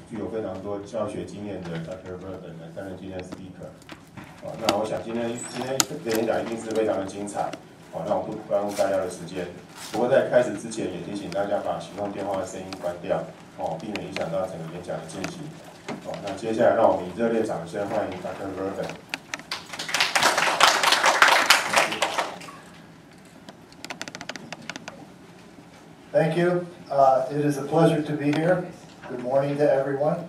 具有非常多教学经验的 Dr. Verden 来担任今天的 speaker。那我想今天的演讲一定是非常的精彩。那我不耽误大家的时间。不过在开始之前，也提醒大家把行动电话的声音关掉，避免影响到整个演讲的进行。那接下来让我们以热烈掌声欢迎 Dr. Verden。Thank you. It is a pleasure to be here. Good morning to everyone.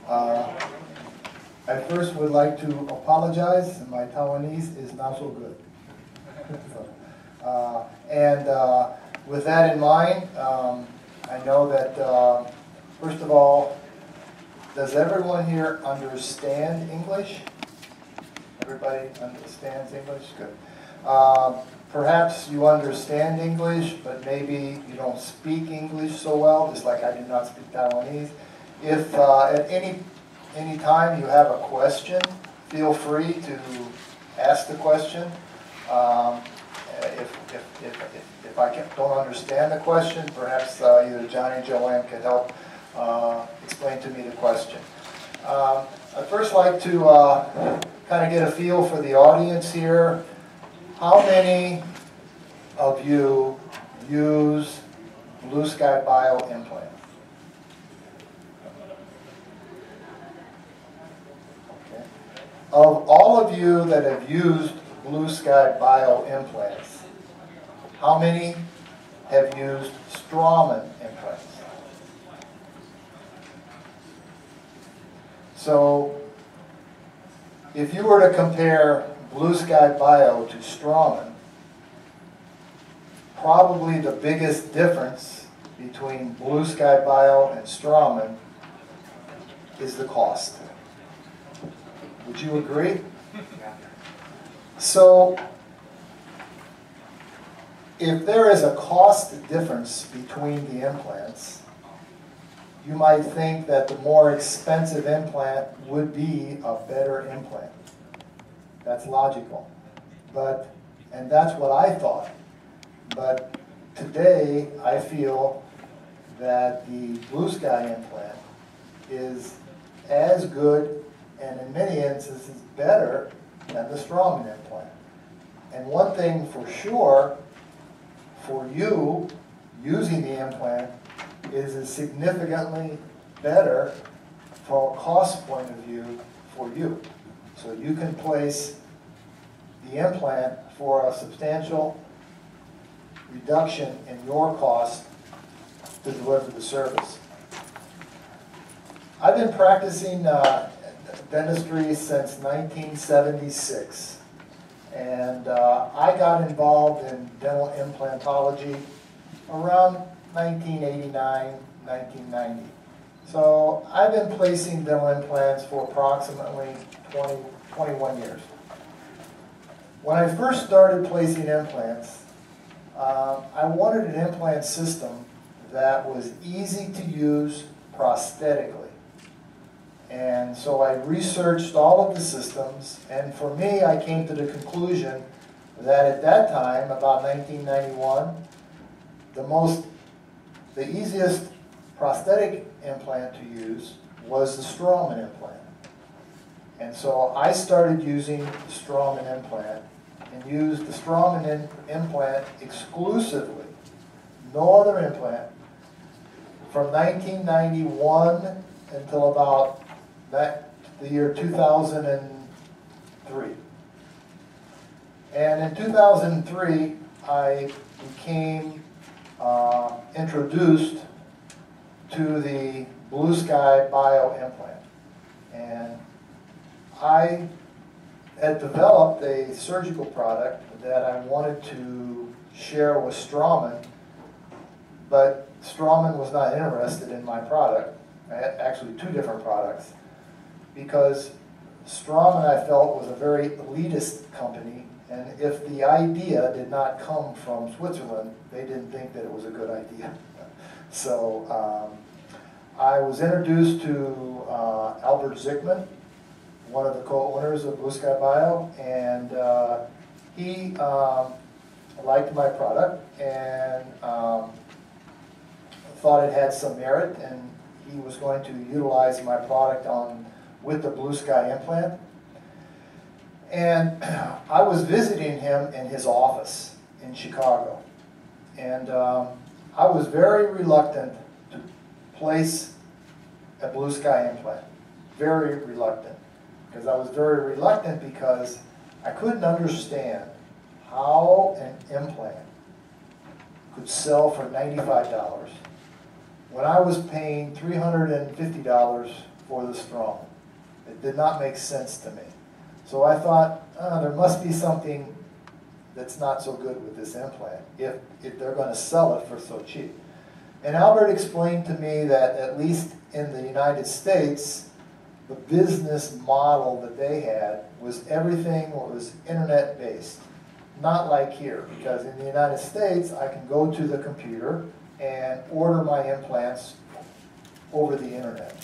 I first would like to apologize. My Taiwanese is not so good. With that in mind, I know that, first of all, does everyone here understand English? Everybody understands English? Good. Perhaps you understand English, but maybe you don't speak English so well, just like I do not speak Taiwanese. If at any time you have a question, feel free to ask the question. If I don't understand the question, perhaps either Johnny or Joanne can help explain to me the question. I'd first like to kind of get a feel for the audience here. How many of you use blueskybio implant? Okay. Of all of you that have used blueskybio implants, how many have used Straumann implants? So, if you were to compare blueskybio to Straumann, probably the biggest difference between blueskybio and Straumann is the cost. Would you agree? So, if there is a cost difference between the implants, you might think that the more expensive implant would be a better implant. That's logical. And that's what I thought. But today, I feel that the bluesky implant is as good and in many instances better than the Straumann implant. And one thing for sure, for you using the implant, is it's significantly better from a cost point of view for you. So you can place the implant for a substantial reduction in your cost to deliver the service. I've been practicing dentistry since 1976, and I got involved in dental implantology around 1989, 1990. So I've been placing dental implants for approximately 21 years. When I first started placing implants, I wanted an implant system that was easy to use prosthetically. And so I researched all of the systems, and for me, I came to the conclusion that at that time, about 1991, the easiest prosthetic implant to use was the Straumann implant. And so I started using the Straumann implant and used the Straumann implant exclusively, no other implant, from 1991 until about the year 2003. And in 2003, I became introduced to the blueskybio implant. And I had developed a surgical product that I wanted to share with Straumann, but Straumann was not interested in my product. I had actually two different products, because Straumann, I felt, was a very elitist company, and if the idea did not come from Switzerland, they didn't think that it was a good idea. So I was introduced to Albert Zickman, one of the co-owners of blueskybio, and he liked my product and thought it had some merit, and he was going to utilize my product with the Blue Sky implant. And I was visiting him in his office in Chicago. And I was very reluctant to place a Blue Sky implant. Very reluctant. Because I was very reluctant because I couldn't understand how an implant could sell for $95 when I was paying $350 for the Straumann. It did not make sense to me. So I thought, there must be something that's not so good with this implant if they're going to sell it for so cheap. And Albert explained to me that at least in the United States, the business model that they had was everything was internet-based. Not like here, because in the United States, I can go to the computer and order my implants over the internet.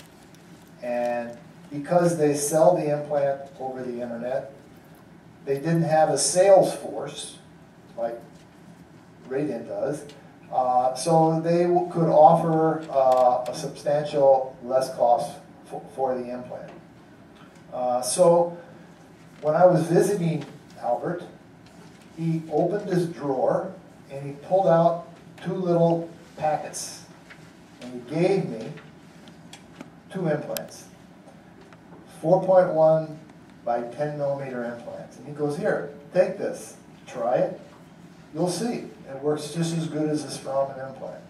And because they sell the implant over the internet, they didn't have a sales force like Radiant does, so they could offer a substantial less cost for the implant. So when I was visiting Albert, he opened his drawer and he pulled out 2 little packets and he gave me 2 implants, 4.1 by 10 millimeter implants. And he goes, here, take this, try it, you'll see. It works just as good as a Straumann implant.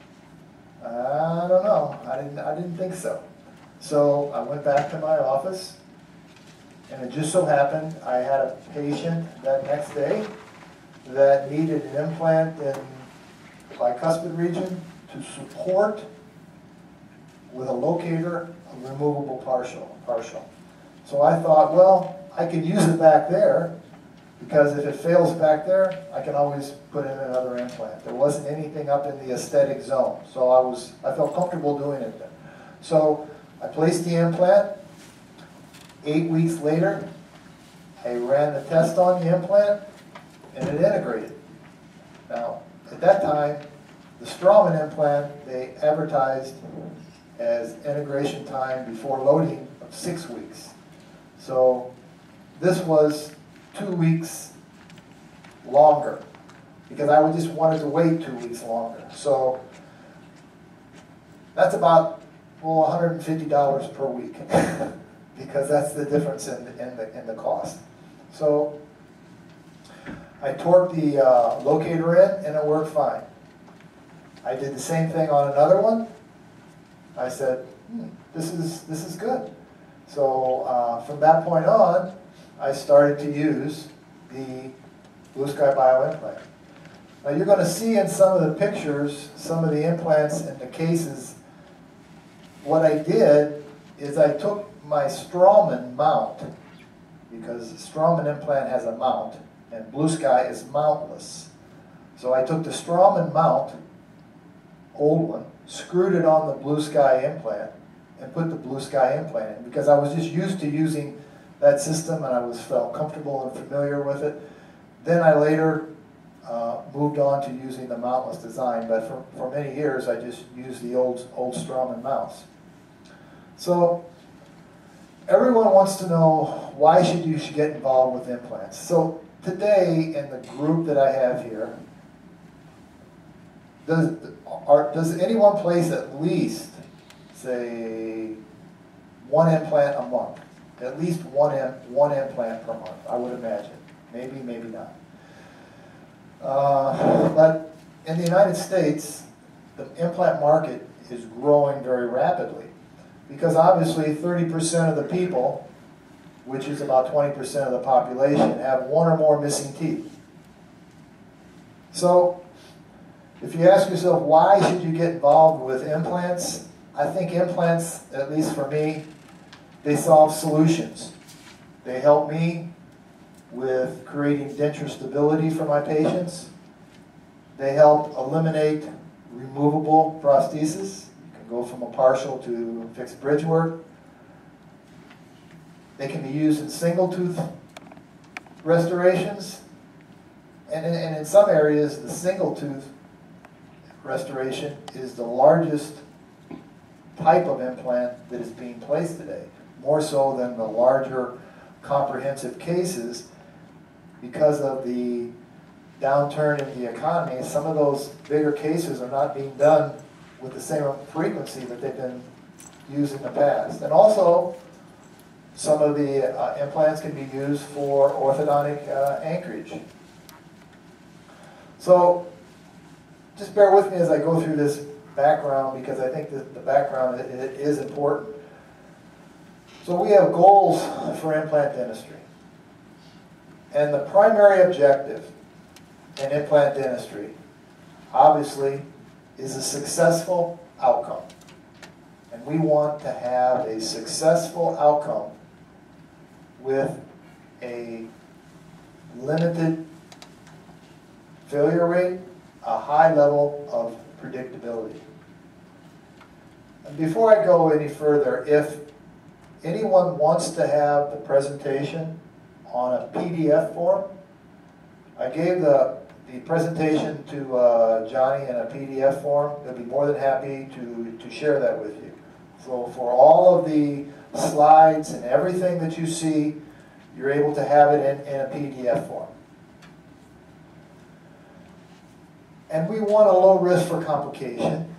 I don't know, I didn't think so. So I went back to my office, and it just so happened I had a patient that next day that needed an implant in bicuspid region to support with a locator a removable partial. So I thought, well, I could use it back there because if it fails back there, I can always put in another implant. There wasn't anything up in the aesthetic zone, so I felt comfortable doing it there. So I placed the implant. 8 weeks later, I ran the test on the implant, and it integrated. Now, at that time, the Straumann implant, they advertised as integration time before loading of 6 weeks. So this was 2 weeks longer because I just wanted to wait 2 weeks longer. So that's about $150 per week because that's the difference in the cost. So I torqued the locator in and it worked fine. I did the same thing on another one. I said, this is good. So from that point on, I started to use the blueskybio implant. Now you're going to see in some of the pictures, some of the implants in the cases. What I did is I took my Straumann mount, because the Straumann implant has a mount, and Blue Sky is mountless. So I took the Straumann mount, old one, screwed it on the Blue Sky implant, and put the Blue Sky implant in, because I was just used to using that system and I felt comfortable and familiar with it. Then I later moved on to using the mountless design, but for many years I just used the old Straumann mounts. So everyone wants to know why you should get involved with implants. So today in the group that I have here, does anyone place at least, say, 1 implant a month? At least one implant per month, I would imagine. Maybe, maybe not. But in the United States, the implant market is growing very rapidly because obviously 30% of the people, which is about 20% of the population, have 1 or more missing teeth. So if you ask yourself, why should you get involved with implants? I think implants, at least for me, they solve solutions. They help me with creating denture stability for my patients. They help eliminate removable prosthesis. You can go from a partial to fixed bridge work. They can be used in single tooth restorations. And in some areas, the single tooth restoration is the largest type of implant that is being placed today, more so than the larger comprehensive cases. Because of the downturn in the economy, some of those bigger cases are not being done with the same frequency that they've been used in the past. And also, some of the implants can be used for orthodontic anchorage. So, just bear with me as I go through this background, because I think that the background is important. So we have goals for implant dentistry. And the primary objective in implant dentistry, obviously, is a successful outcome. And we want to have a successful outcome with a limited failure rate, a high level of predictability. And before I go any further, if anyone wants to have the presentation on a PDF form, I gave the presentation to Johnny in a PDF form. He'll be more than happy to share that with you. So for all of the slides and everything that you see, you're able to have it in a PDF form. And we want a low risk for complication.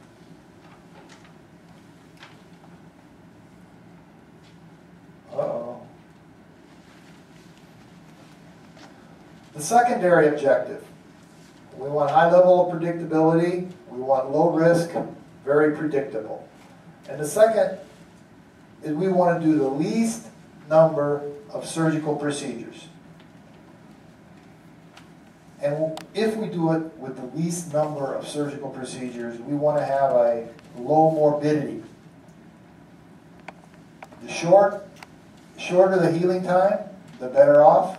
Uh-oh. The secondary objective, we want high level of predictability, we want low risk, very predictable. And the second is we want to do the least number of surgical procedures. And if we do it with the least number of surgical procedures, we want to have a low morbidity. The shorter the healing time, the better off.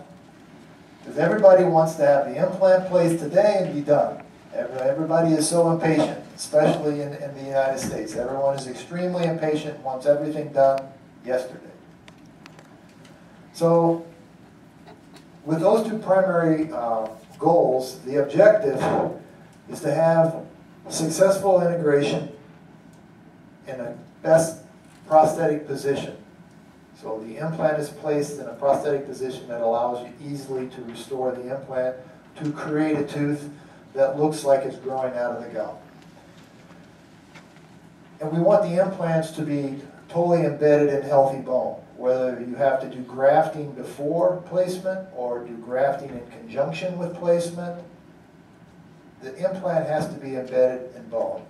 Because everybody wants to have the implant placed today and be done. Everybody is so impatient, especially in the United States. Everyone is extremely impatient and wants everything done yesterday. So, with those two primary goals, the objective is to have successful integration in a best prosthetic position. So the implant is placed in a prosthetic position that allows you easily to restore the implant to create a tooth that looks like it's growing out of the gum. And we want the implants to be totally embedded in healthy bone, whether you have to do grafting before placement or do grafting in conjunction with placement. The implant has to be embedded in bone.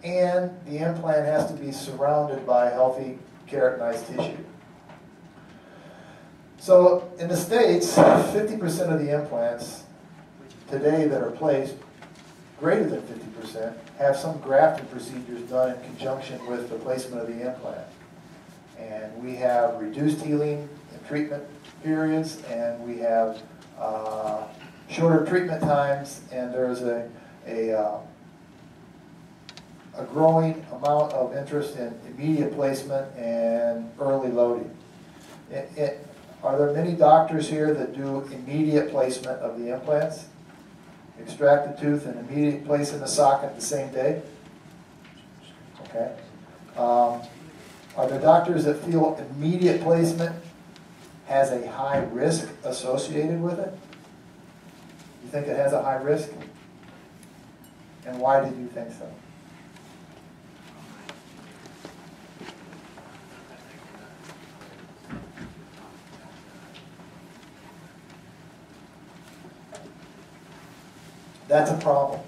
And the implant has to be surrounded by healthy keratinized tissue. So in the States, 50% of the implants today that are placed, greater than 50%, have some grafting procedures done in conjunction with the placement of the implant. And we have reduced healing and treatment periods, and we have shorter treatment times, and there's a growing amount of interest in immediate placement and early loading. Are there many doctors here that do immediate placement of the implants? Extract the tooth and immediately place in the socket the same day? Okay. Are there doctors that feel immediate placement has a high risk associated with it? You think it has a high risk? And why did you think so? That's a problem,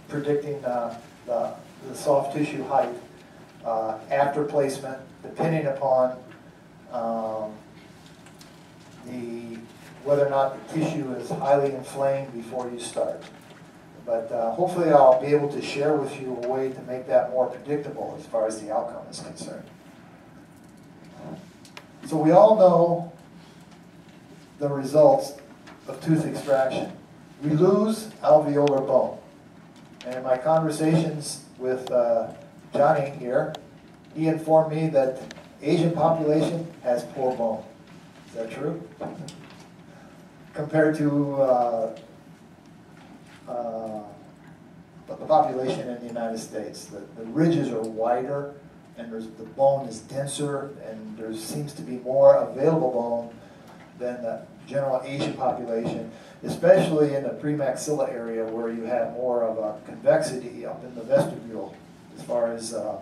predicting the soft tissue height after placement, depending upon whether or not the tissue is highly inflamed before you start. But hopefully I'll be able to share with you a way to make that more predictable as far as the outcome is concerned. So we all know the results of tooth extraction. We lose alveolar bone. And in my conversations with Johnny here, he informed me that Asian population has poor bone. Is that true? Compared to the population in the United States. The ridges are wider and the bone is denser, and there seems to be more available bone than the general Asian population, especially in the premaxilla area where you have more of a convexity up in the vestibule as far as the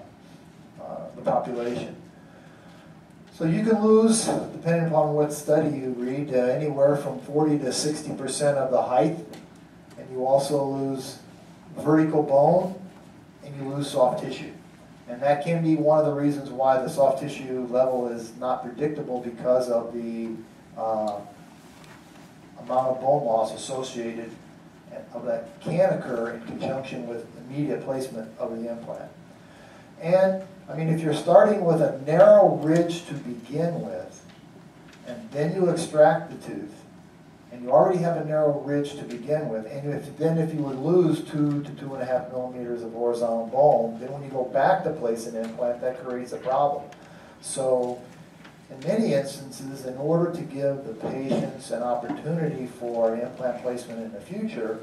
population. So you can lose, depending upon what study you read, anywhere from 40 to 60% of the height, and you also lose vertical bone, and you lose soft tissue. And that can be one of the reasons why the soft tissue level is not predictable, because of the amount of bone loss associated that can occur in conjunction with immediate placement of the implant. And I mean, if you're starting with a narrow ridge to begin with, and then you extract the tooth, and you already have a narrow ridge to begin with, and if you would lose 2 to 2.5 millimeters of horizontal bone, then when you go back to place an implant, that creates a problem. So in many instances, in order to give the patients an opportunity for implant placement in the future,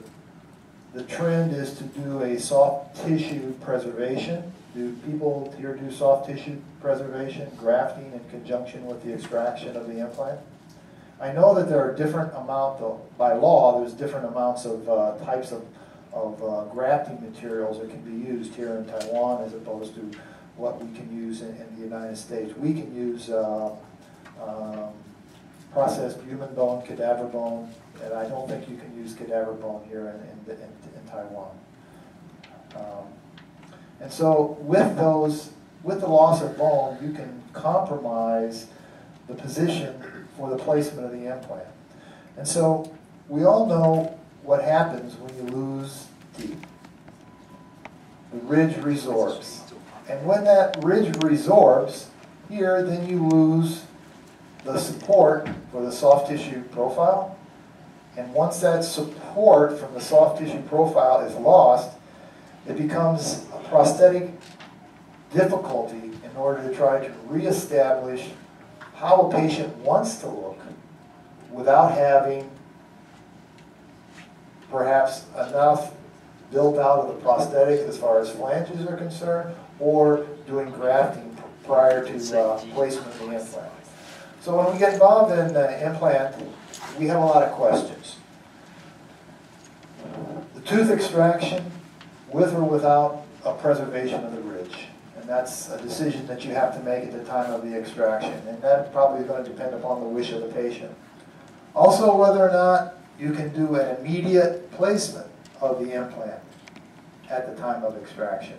the trend is to do a soft tissue preservation. Do people here do soft tissue preservation, grafting in conjunction with the extraction of the implant? I know that there are different amounts, by law, there's different amounts of types of grafting materials that can be used here in Taiwan as opposed to what we can use in the United States. We can use processed human bone, cadaver bone, and I don't think you can use cadaver bone here in Taiwan. And so with the loss of bone, you can compromise the position for the placement of the implant. And so we all know what happens when you lose teeth. The ridge resorbs. And when that ridge resorbs here, then you lose the support for the soft tissue profile. And once that support from the soft tissue profile is lost, it becomes a prosthetic difficulty in order to try to reestablish how a patient wants to look without having perhaps enough built out of the prosthetic as far as flanges are concerned, or doing grafting prior to placement of the implant. So when we get involved in the implant, we have a lot of questions. The tooth extraction, with or without a preservation of the ridge. And that's a decision that you have to make at the time of the extraction. And that's probably going to depend upon the wish of the patient. Also, whether or not you can do an immediate placement of the implant at the time of extraction.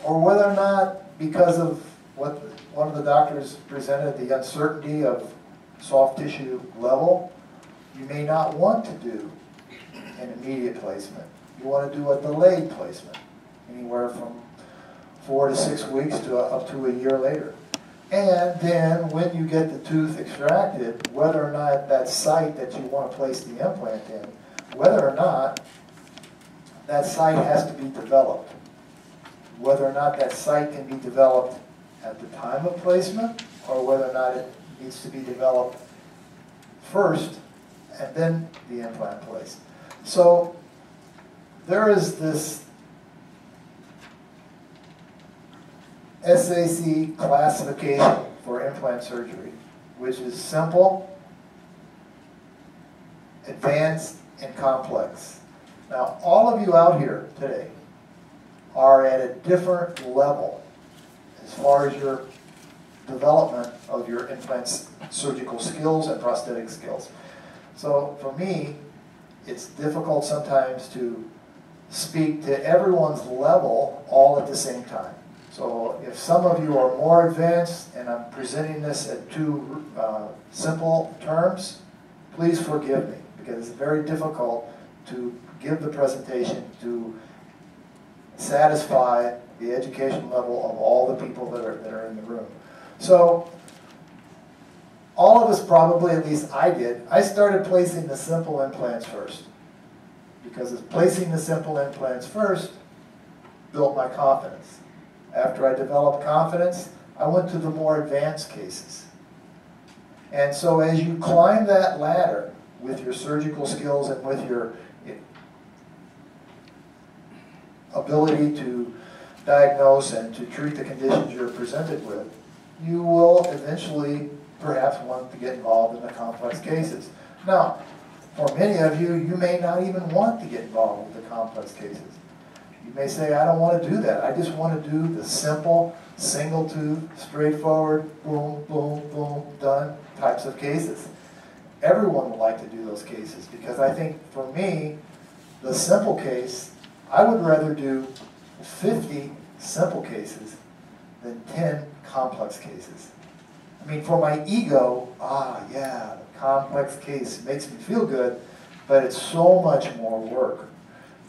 Or whether or not, because of what one of the doctors presented, the uncertainty of soft tissue level, you may not want to do an immediate placement. You want to do a delayed placement, anywhere from 4 to 6 weeks to up to a year later. And then when you get the tooth extracted, whether or not that site that you want to place the implant in, whether or not that site has to be developed, whether or not that site can be developed at the time of placement, or whether or not it needs to be developed first and then the implant placed. So there is this SAC classification for implant surgery, which is simple, advanced, and complex. Now, all of you out here today are at a different level as far as your development of your implant surgical skills and prosthetic skills. So for me, it's difficult sometimes to speak to everyone's level all at the same time. So if some of you are more advanced and I'm presenting this at too simple terms, please forgive me, because it's very difficult to give the presentation to satisfy the education level of all the people that are in the room. So all of us probably, at least I did, I started placing the simple implants first, because placing the simple implants first built my confidence. After I developed confidence, I went to the more advanced cases. And so as you climb that ladder with your surgical skills and with your ability to diagnose and to treat the conditions you're presented with, you will eventually perhaps want to get involved in the complex cases. Now, for many of you, you may not even want to get involved with the complex cases. You may say, I don't want to do that. I just want to do the simple, single tooth, straightforward, boom, boom, boom, done types of cases. Everyone would like to do those cases because I think for me, the simple case, I would rather do 50 simple cases than 10 complex cases. I mean, for my ego, yeah, the complex case makes me feel good, but it's so much more work.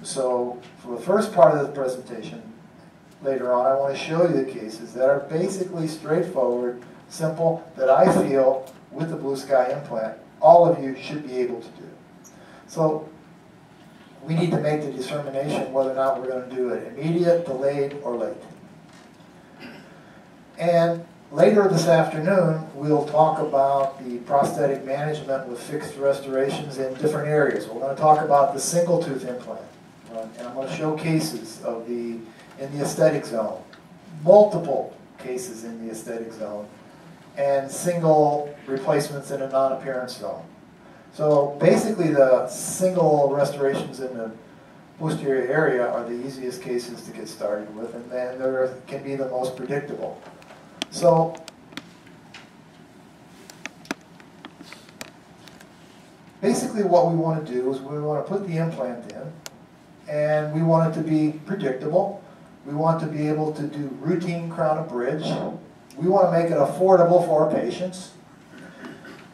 So for the first part of the presentation, later on, I want to show you the cases that are basically straightforward, simple, that I feel with the Blue Sky implant, all of you should be able to do. So we need to make the determination whether or not we're going to do it immediate, delayed, or late. And later this afternoon, we'll talk about the prosthetic management with fixed restorations in different areas. We're going to talk about the single tooth implant. And I'm going to show cases of in the aesthetic zone, multiple cases in the aesthetic zone, and single replacements in a non-appearance zone. So basically the single restorations in the posterior area are the easiest cases to get started with, and then they can be the most predictable. So basically what we want to do is we want to put the implant in, and we want it to be predictable. We want to be able to do routine crown and bridge. We want to make it affordable for our patients.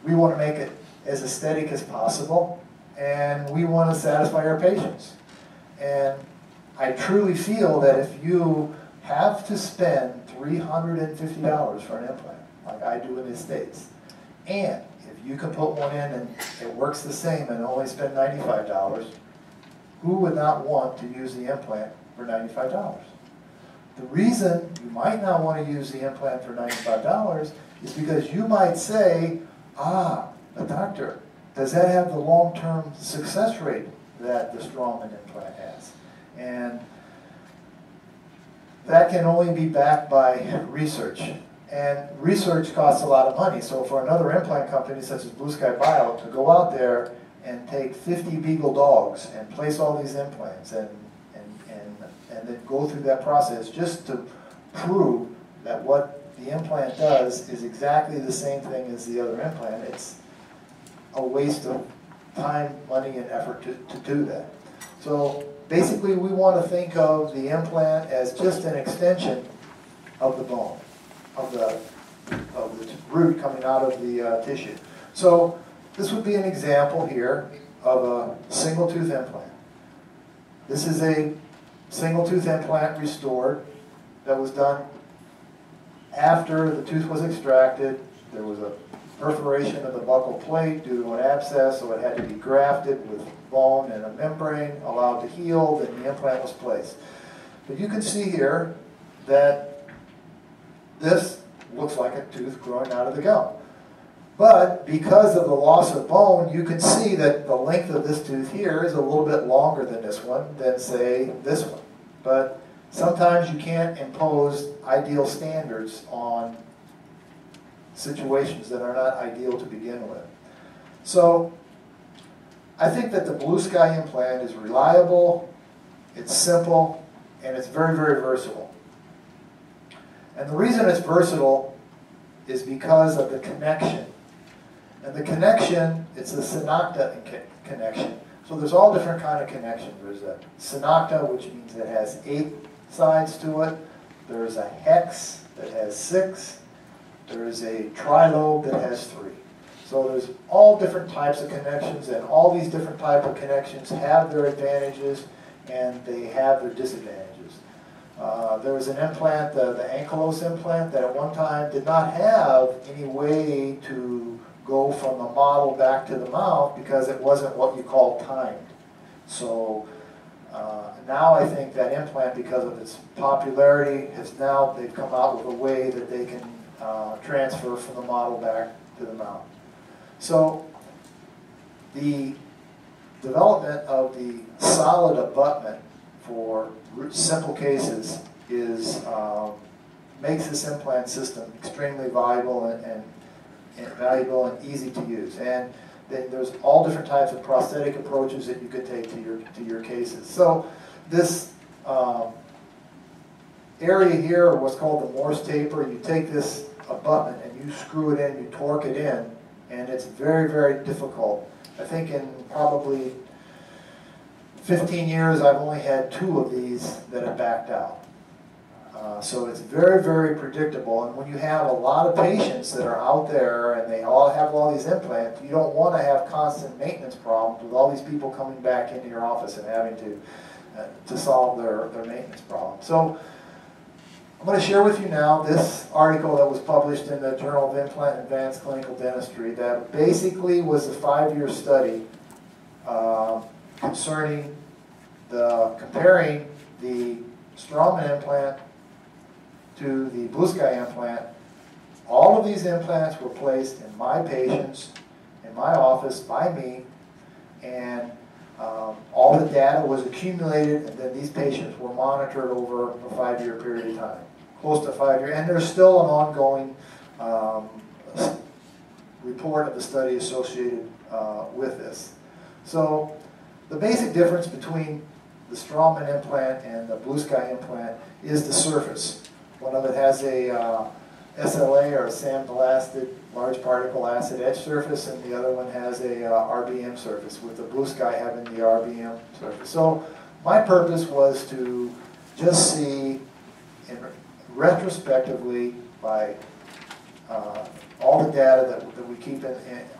We want to make it as aesthetic as possible, and we want to satisfy our patients. And I truly feel that if you have to spend $350 for an implant, like I do in the States, and if you can put one in and it works the same and only spend $95, who would not want to use the implant for $95? The reason you might not want to use the implant for $95 is because you might say, but doctor, does that have the long-term success rate that the Straumann implant has? And that can only be backed by research. And research costs a lot of money. So for another implant company such as blueskybio to go out there and take 50 beagle dogs and place all these implants and then go through that process just to prove that what the implant does is exactly the same thing as the other implant, it's a waste of time, money, and effort to do that. So basically we want to think of the implant as just an extension of the bone, of the root coming out of the tissue. So this would be an example here of a single tooth implant. This is a single tooth implant restored that was done after the tooth was extracted. There was a perforation of the buccal plate due to an abscess, so it had to be grafted with bone and a membrane, allowed to heal, then the implant was placed. But you can see here that this looks like a tooth growing out of the gum. But because of the loss of bone, you can see that the length of this tooth here is a little bit longer than this one, than say this one. But sometimes you can't impose ideal standards on situations that are not ideal to begin with. So I think that the Blue Sky implant is reliable, it's simple, and it's very, very versatile. And the reason it's versatile is because of the connection. And the connection, it's a synocta connection. So there's all different kind of connections. There's a synocta, which means it has 8 sides to it. There's a hex that has 6. There's a trilobe that has 3. So there's all different types of connections, and all these different types of connections have their advantages and they have their disadvantages. There was an implant, the ankylose implant, that at one time did not have any way to go from the model back to the mouth because it wasn't what you call timed. So now I think that implant, because of its popularity, they've come out with a way that they can transfer from the model back to the mouth. So the development of the solid abutment for simple cases is makes this implant system extremely viable and valuable and easy to use. And then there's all different types of prosthetic approaches that you could take to your cases. So this area here, what's called the Morse taper, you take this abutment and you screw it in, you torque it in, and it's very, very difficult. I think in probably 15 years, I've only had 2 of these that have backed out. So it's very, very predictable. And when you have a lot of patients that are out there and they all have all these implants, you don't want to have constant maintenance problems with all these people coming back into your office and having to solve their maintenance problem. So I'm going to share with you now this article that was published in the Journal of Implant and Advanced Clinical Dentistry that basically was a 5-year study concerning comparing the Straumann implant to the Blue Sky implant. All of these implants were placed in my patients, in my office, by me, and all the data was accumulated, and then these patients were monitored over a 5-year period of time, close to 5 years, and there's still an ongoing report of the study associated with this. So the basic difference between the Straumann implant and the Blue Sky implant is the surface. One of it has a SLA, or a sandblasted large particle acid etch surface, and the other one has a RBM surface, with the Blue Sky having the RBM surface. So my purpose was to just see, retrospectively, by all the data that we keep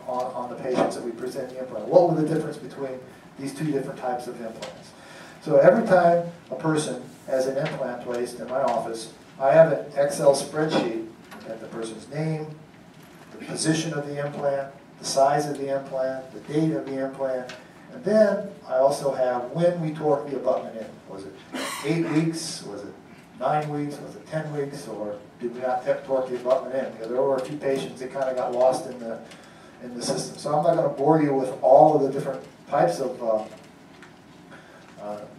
on the patients that we present the implant, what were the difference between these 2 different types of implants. So every time a person has an implant placed in my office, I have an Excel spreadsheet at the person's name, the position of the implant, the size of the implant, the date of the implant, and then I also have when we torque the abutment in. Was it 8 weeks? Was it 9 weeks? Was it 10 weeks? Or did we not torque the abutment in? Because there were a few patients that kind of got lost in the system. So I'm not going to bore you with all of the different types of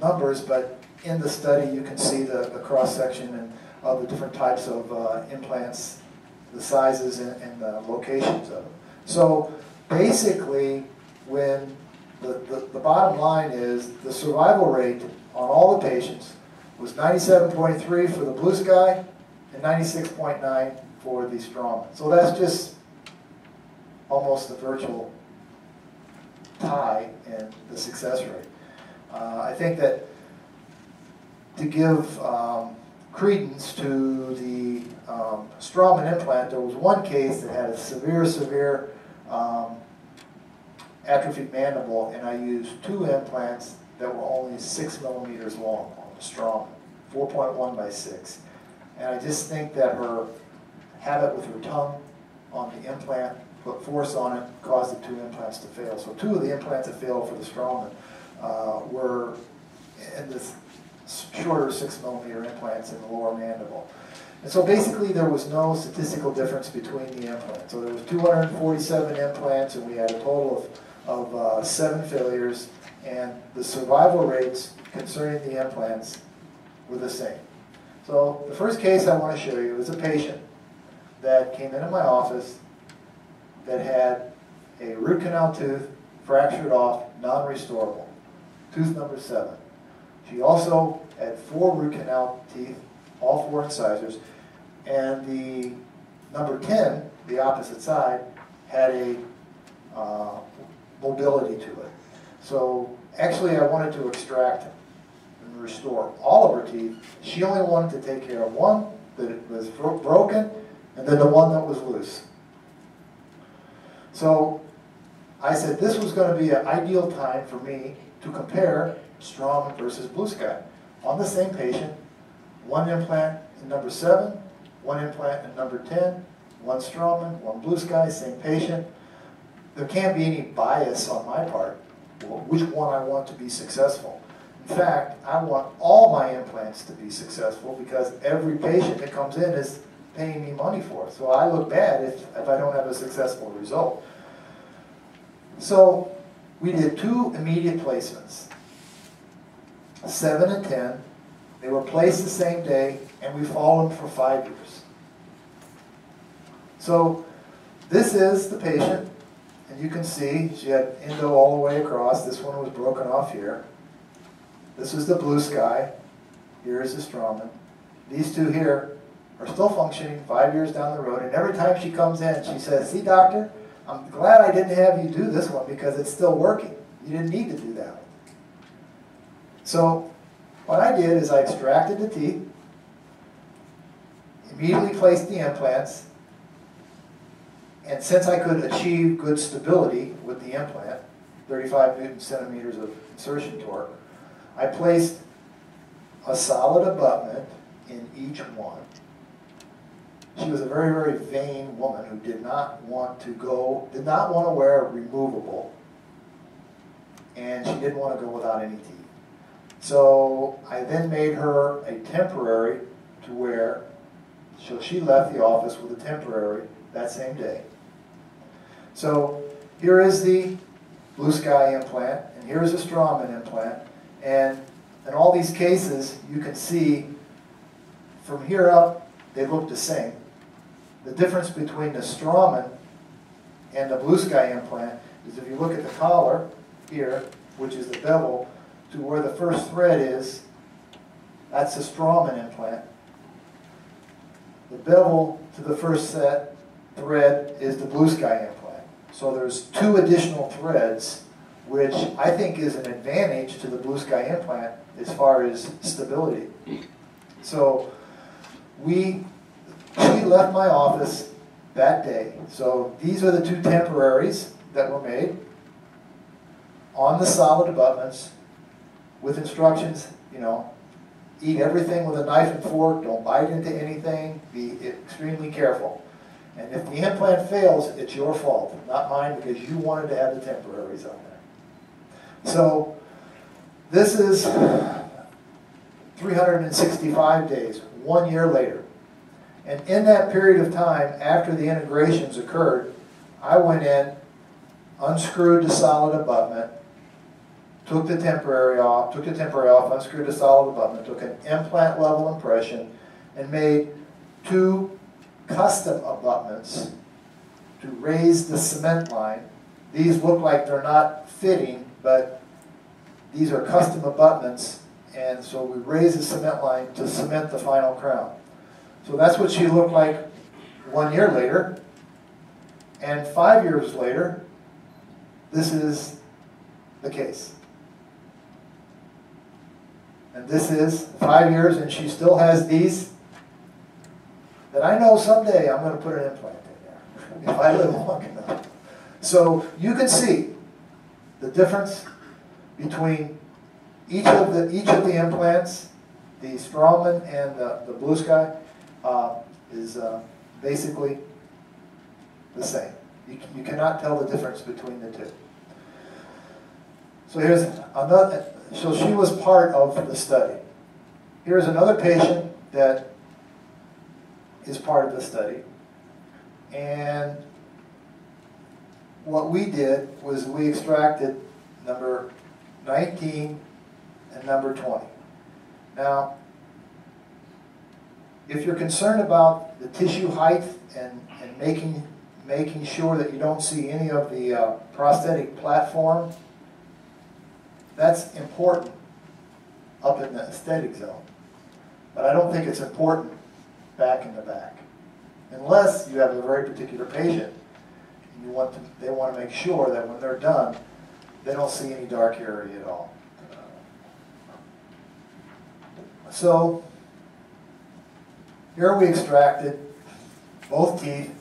numbers, but in the study you can see the cross-section of the different types of implants, the sizes and the locations of them. So basically, when the bottom line is the survival rate on all the patients was 97.3 for the Blue Sky and 96.9 for the Straumann. So that's just almost a virtual tie in the success rate. I think that to give credence to the Straumann implant, there was one case that had a severe atrophied mandible, and I used 2 implants that were only 6 millimeters long on the Straumann, 4.1 by 6. And I just think that her habit with her tongue on the implant put force on it, caused the 2 implants to fail. So 2 of the implants that failed for the Straumann were in this shorter 6 millimeter implants in the lower mandible. And so basically there was no statistical difference between the implants. So there was 247 implants, and we had a total of 7 failures, and the survival rates concerning the implants were the same. So the first case I want to show you is a patient that came into my office that had a root canal tooth fractured off, non-restorable, tooth number 7. She also had 4 root canal teeth, all 4 incisors, and the number 10, the opposite side, had a mobility to it. So actually I wanted to extract and restore all of her teeth. She only wanted to take care of one that was broken, and then the one that was loose. So I said this was going to be an ideal time for me to compare Straumann versus Blue Sky. On the same patient, 1 implant in number 7, 1 implant in number 10, 1 Straumann, 1 Blue Sky, same patient. There can't be any bias on my part, which one I want to be successful. In fact, I want all my implants to be successful because every patient that comes in is paying me money for it. So I look bad if I don't have a successful result. So we did 2 immediate placements, 7 and 10, They were placed the same day, and we followed them for 5 years. So this is the patient, and you can see she had endo all the way across. This one was broken off here. This is the blue sky. Here is the Straumann. These two here are still functioning 5 years down the road, and every time she comes in, she says, "See, doctor, I'm glad I didn't have you do this one because it's still working. You didn't need to do that one." So what I did is I extracted the teeth, immediately placed the implants, and since I could achieve good stability with the implant, 35 Newton centimeters of insertion torque, I placed a solid abutment in each one. She was a very, very vain woman who did not want to wear removable, and she didn't want to go without any teeth. So I then made her a temporary to wear, so she left the office with a temporary that same day. So here is the Blue Sky implant, and here's the Straumann implant, and in all these cases, you can see from here up, they look the same. The difference between the Straumann and the Blue Sky implant is if you look at the collar here, which is the bevel, to where the first thread is, that's the Straumann implant. The bevel to the first set thread is the Blue Sky implant. So there's 2 additional threads, which I think is an advantage to the Blue Sky implant as far as stability. So she left my office that day. So these are the 2 temporaries that were made on the solid abutments with instructions, eat everything with a knife and fork, don't bite into anything, be extremely careful. And if the implant fails, it's your fault, not mine, because you wanted to have the temporaries on there. So this is 365 days, 1 year later. And in that period of time, after the integrations occurred, I went in, unscrewed the solid abutment, took the temporary off, unscrewed the solid abutment, took an implant level impression, and made 2 custom abutments to raise the cement line. These look like they're not fitting, but these are custom abutments, and so we raise the cement line to cement the final crown. So that's what she looked like 1 year later, and 5 years later, this is the case. And this is 5 years, and she still has these that I know someday I'm going to put an implant in there, if I live long enough. So you can see the difference between each of the implants, the Straumann and the Blue Sky, is basically the same. You cannot tell the difference between the 2. So here's another. So she was part of the study. Here's another patient that is part of the study. And what we did was we extracted number 19 and number 20. Now, if you're concerned about the tissue height and making sure that you don't see any of the prosthetic platform, that's important up in the aesthetic zone. But I don't think it's important back in the back. Unless you have a very particular patient, and they want to make sure that when they're done, they don't see any dark area at all. So here we extracted both teeth,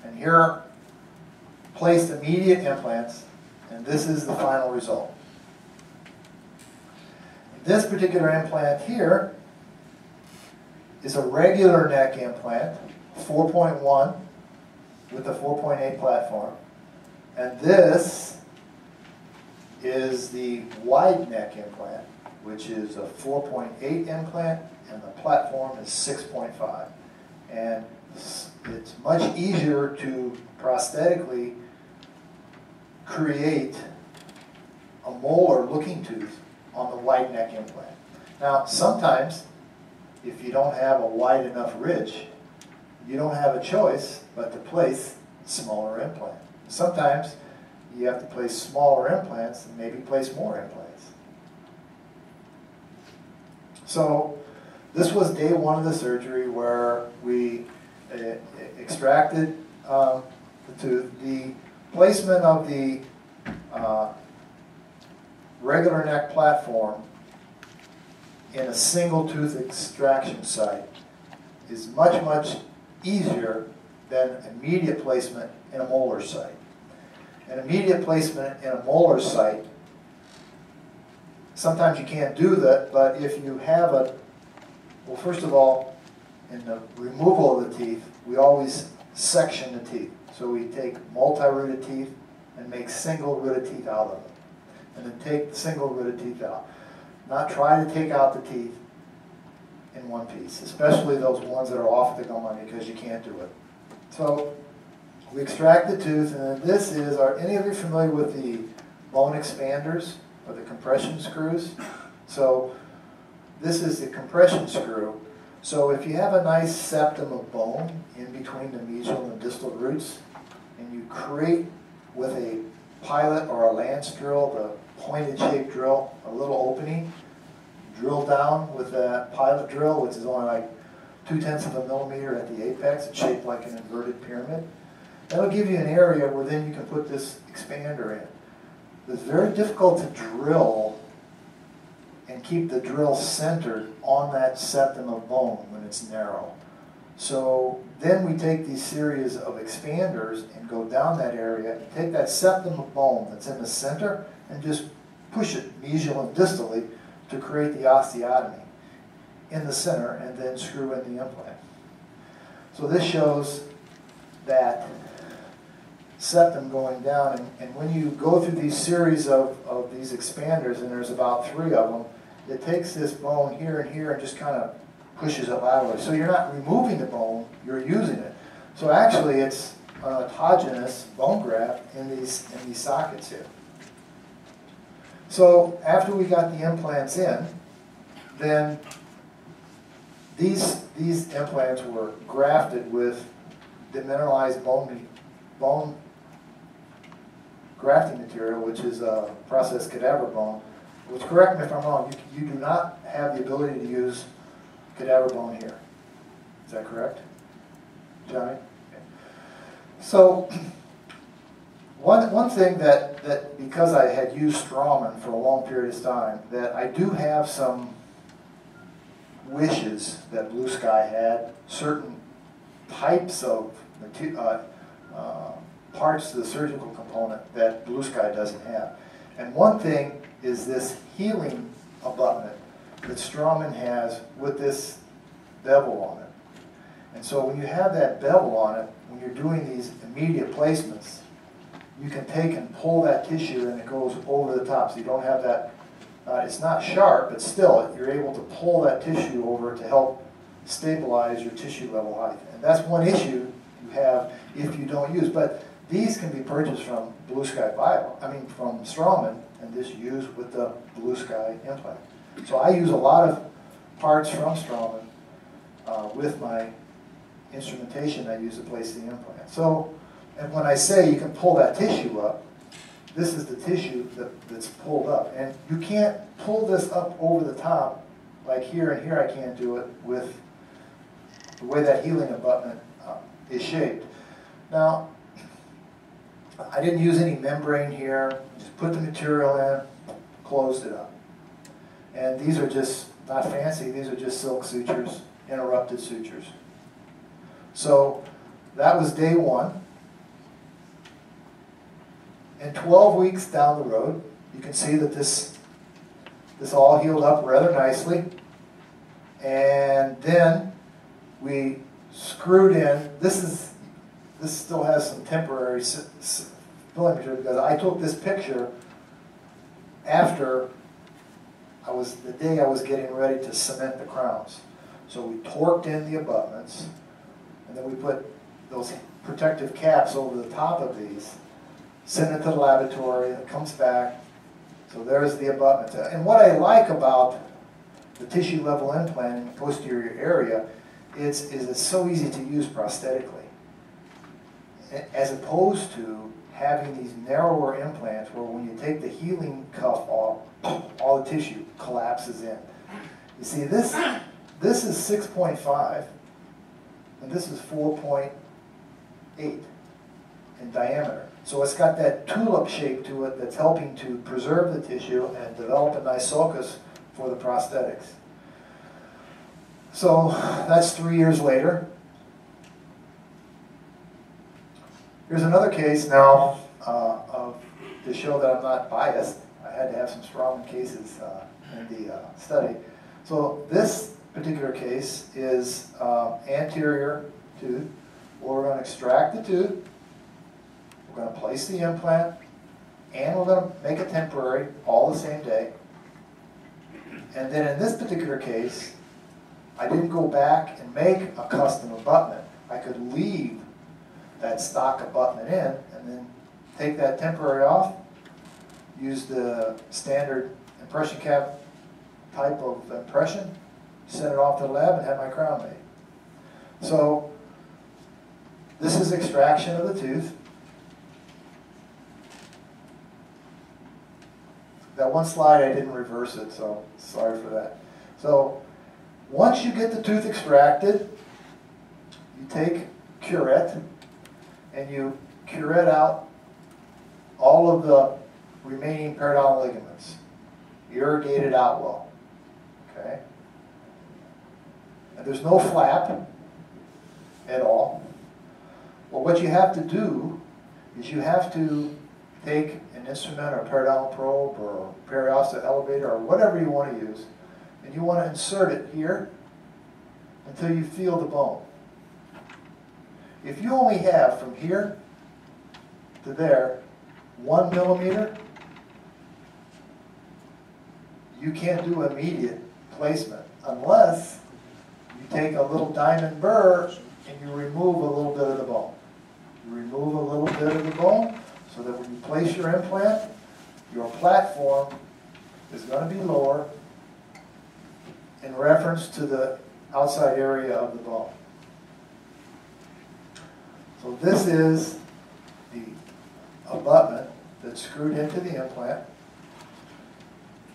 and here placed immediate implants, and this is the final result. This particular implant here is a regular neck implant, 4.1 with a 4.8 platform. And this is the wide neck implant, which is a 4.8 implant, and the platform is 6.5. And it's much easier to prosthetically create a molar looking tooth on the wide neck implant. Now, sometimes, if you don't have a wide enough ridge, you don't have a choice but to place smaller implant. Sometimes you have to place smaller implants and maybe place more implants. So this was day one of the surgery where we extracted the tooth. The placement of the regular neck platform in a single tooth extraction site is much, much easier than immediate placement in a molar site. An immediate placement in a molar site, sometimes you can't do that, but if you have well, first of all, in the removal of the teeth, we always section the teeth. So we take multi-rooted teeth and make single-rooted teeth out of them. And then take the single-rooted teeth out. Not try to take out the teeth in one piece, especially those ones that are off the gum because you can't do it. So we extract the tooth, and this is, are any of you familiar with the bone expanders or the compression screws? So this is the compression screw. So if you have a nice septum of bone in between the mesial and distal roots, and you create with a pilot or a lance drill, the pointed shaped drill, a little opening, drill down with that pilot drill, which is only like 0.2 of a millimeter at the apex. It's shaped like an inverted pyramid. That'll give you an area where then you can put this expander in. It's very difficult to drill and keep the drill centered on that septum of bone when it's narrow. So then we take these series of expanders and go down that area and take that septum of bone that's in the center and just push it mesial and distally to create the osteotomy in the center and then screw in the implant. So this shows that septum going down, and when you go through these series of these expanders, and there's about 3 of them, it takes this bone here and here and just kind of pushes it laterally. So you're not removing the bone, you're using it. So actually it's an autogenous bone graft in these sockets here. So after we got the implants in, then these implants were grafted with demineralized bone grafting material, which is a processed cadaver bone. Which, correct me if I'm wrong, you do not have the ability to use cadaver bone here. Is that correct, Johnny? Okay. So one thing that because I had used Straumann for a long period of time, that I do have some wishes that Blue Sky had, certain types of parts to the surgical component that Blue Sky doesn't have. And one thing is this healing abutment that Straumann has with this bevel on it. And so when you have that bevel on it, when you're doing these immediate placements, you can take and pull that tissue and it goes over the top. So you don't have that, it's not sharp, but still you're able to pull that tissue over to help stabilize your tissue level height. And that's one issue you have if you don't use. But these can be purchased from from Straumann, and just used with the Blue Sky implant. So I use a lot of parts from Straumann with my instrumentation I use to place the implant. So, and when I say you can pull that tissue up, this is the tissue that's pulled up. And you can't pull this up over the top, like here and here I can't do it with the way that healing abutment is shaped. Now, I didn't use any membrane here, just put the material in, closed it up. And these are just, not fancy, these are just silk sutures, interrupted sutures. So that was day one. And 12 weeks down the road, you can see that this all healed up rather nicely. And then we screwed in, this still has some temporary filling material because I took this picture after the day I was getting ready to cement the crowns. So we torqued in the abutments, and then we put those protective caps over the top of these, send it to the laboratory, it comes back. So there's the abutment. And what I like about the tissue level implant in the posterior area, it's so easy to use prosthetically. As opposed to having these narrower implants where when you take the healing cuff off, all the tissue collapses in. You see, this is 6.5, and this is 4.8 in diameter. So it's got that tulip shape to it that's helping to preserve the tissue and develop a nice sulcus for the prosthetics. So that's 3 years later. Here's another case now to show that I'm not biased. I had to have some strong cases in the study. So this particular case is anterior tooth. We're going to extract the tooth. We're going to place the implant, and we're going to make it temporary all the same day. And then in this particular case, I didn't go back and make a custom abutment. I could leave that stock abutment in and then take that temporary off, use the standard impression cap type of impression, send it off to the lab, and have my crown made. So this is extraction of the tooth. That one slide I didn't reverse it, so sorry for that. So once you get the tooth extracted, you take curette and you curette out all of the remaining periodontal ligaments. Irrigate it out well. Okay? And there's no flap at all. Well, what you have to do is you have to take an instrument or a periodontal probe or a periosteal elevator or whatever you want to use, and you want to insert it here until you feel the bone. If you only have from here to there 1 millimeter, you can't do immediate placement unless you take a little diamond burr and you remove a little bit of the bone. You remove a little bit of the bone so that when you place your implant, your platform is going to be lower in reference to the outside area of the bone. So this is the abutment that's screwed into the implant.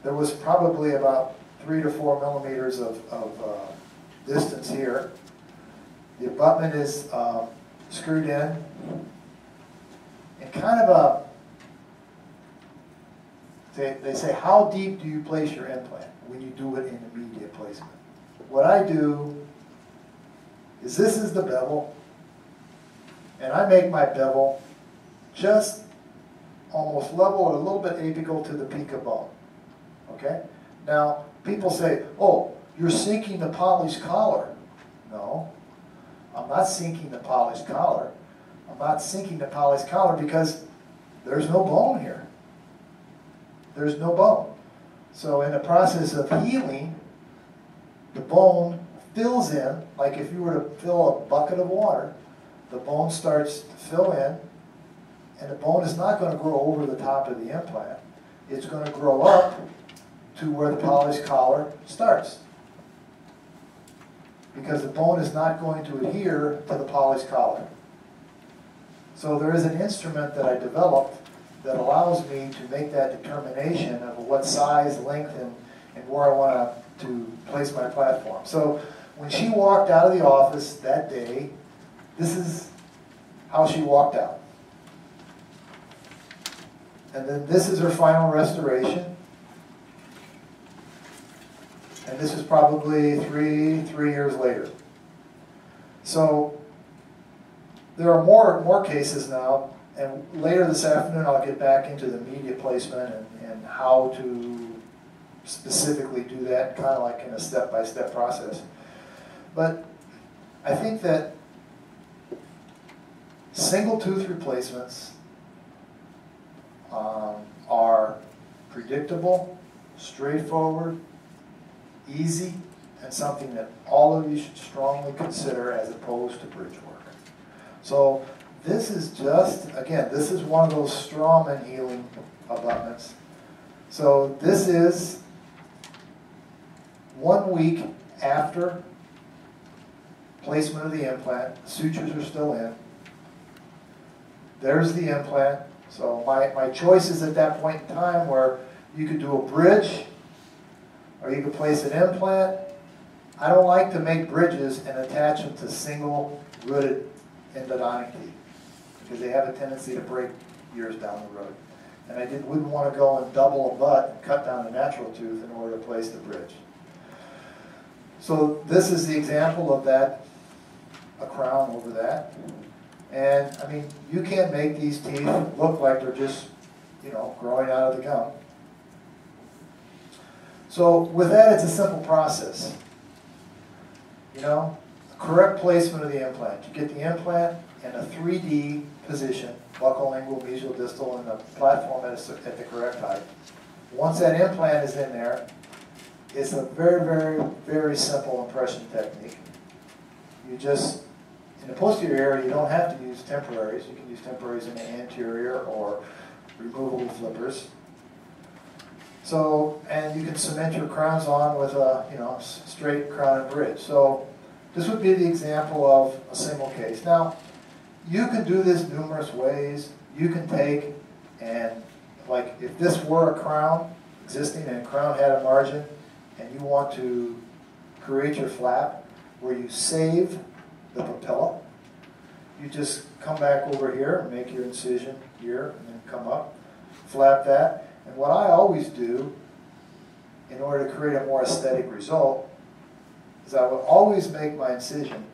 There was probably about 3 to 4 millimeters of distance here. The abutment is screwed in, and kind of they say, how deep do you place your implant when you do it in immediate placement? What I do is this is the bevel, and I make my bevel just almost level or a little bit apical to the peak of bone. Okay? Now, people say, oh, you're sinking the polished collar. No, I'm not sinking the polished collar. I'm not sinking the polished collar because there's no bone here. There's no bone. So in the process of healing, the bone fills in, like if you were to fill a bucket of water, the bone starts to fill in, and the bone is not going to grow over the top of the implant. It's going to grow up to where the polished collar starts, because the bone is not going to adhere to the polished collar. So there is an instrument that I developed that allows me to make that determination of what size, length, and where I want to place my platform. So when she walked out of the office that day, this is how she walked out. And then this is her final restoration. And this is probably three years later. So there are more cases now, and later this afternoon I'll get back into the immediate placement and how to specifically do that, kind of like in a step-by-step process. But I think that single tooth replacements are predictable, straightforward, easy, and something that all of you should strongly consider as opposed to bridge work. So this is just, again, this is one of those Strawman healing abutments. So this is 1 week after placement of the implant, sutures are still in. There's the implant. So my choices at that point in time were you could do a bridge or you could place an implant. I don't like to make bridges and attach them to single rooted endodontic teeth because they have a tendency to break years down the road. And I wouldn't want to go and double a butt and cut down a natural tooth in order to place the bridge. So this is the example of that, a crown over that. And I mean, you can't make these teeth look like they're just, you know, growing out of the gum. So with that, it's a simple process. You know, correct placement of the implant. You get the implant in a 3D position, buccolingual, mesial, distal, and the platform at the correct height. Once that implant is in there, it's a very, very, very simple impression technique. You just, in the posterior area, you don't have to use temporaries. You can use temporaries in the anterior or removable flippers. So, and you can cement your crowns on with a, you know, straight crown and bridge. So this would be the example of a single case. Now, you can do this numerous ways. You can take and, like, if this were a crown existing and a crown had a margin, and you want to create your flap where you save the papilla, you just come back over here, make your incision here, and then come up, flap that. And what I always do, in order to create a more aesthetic result, is I would always make my incision,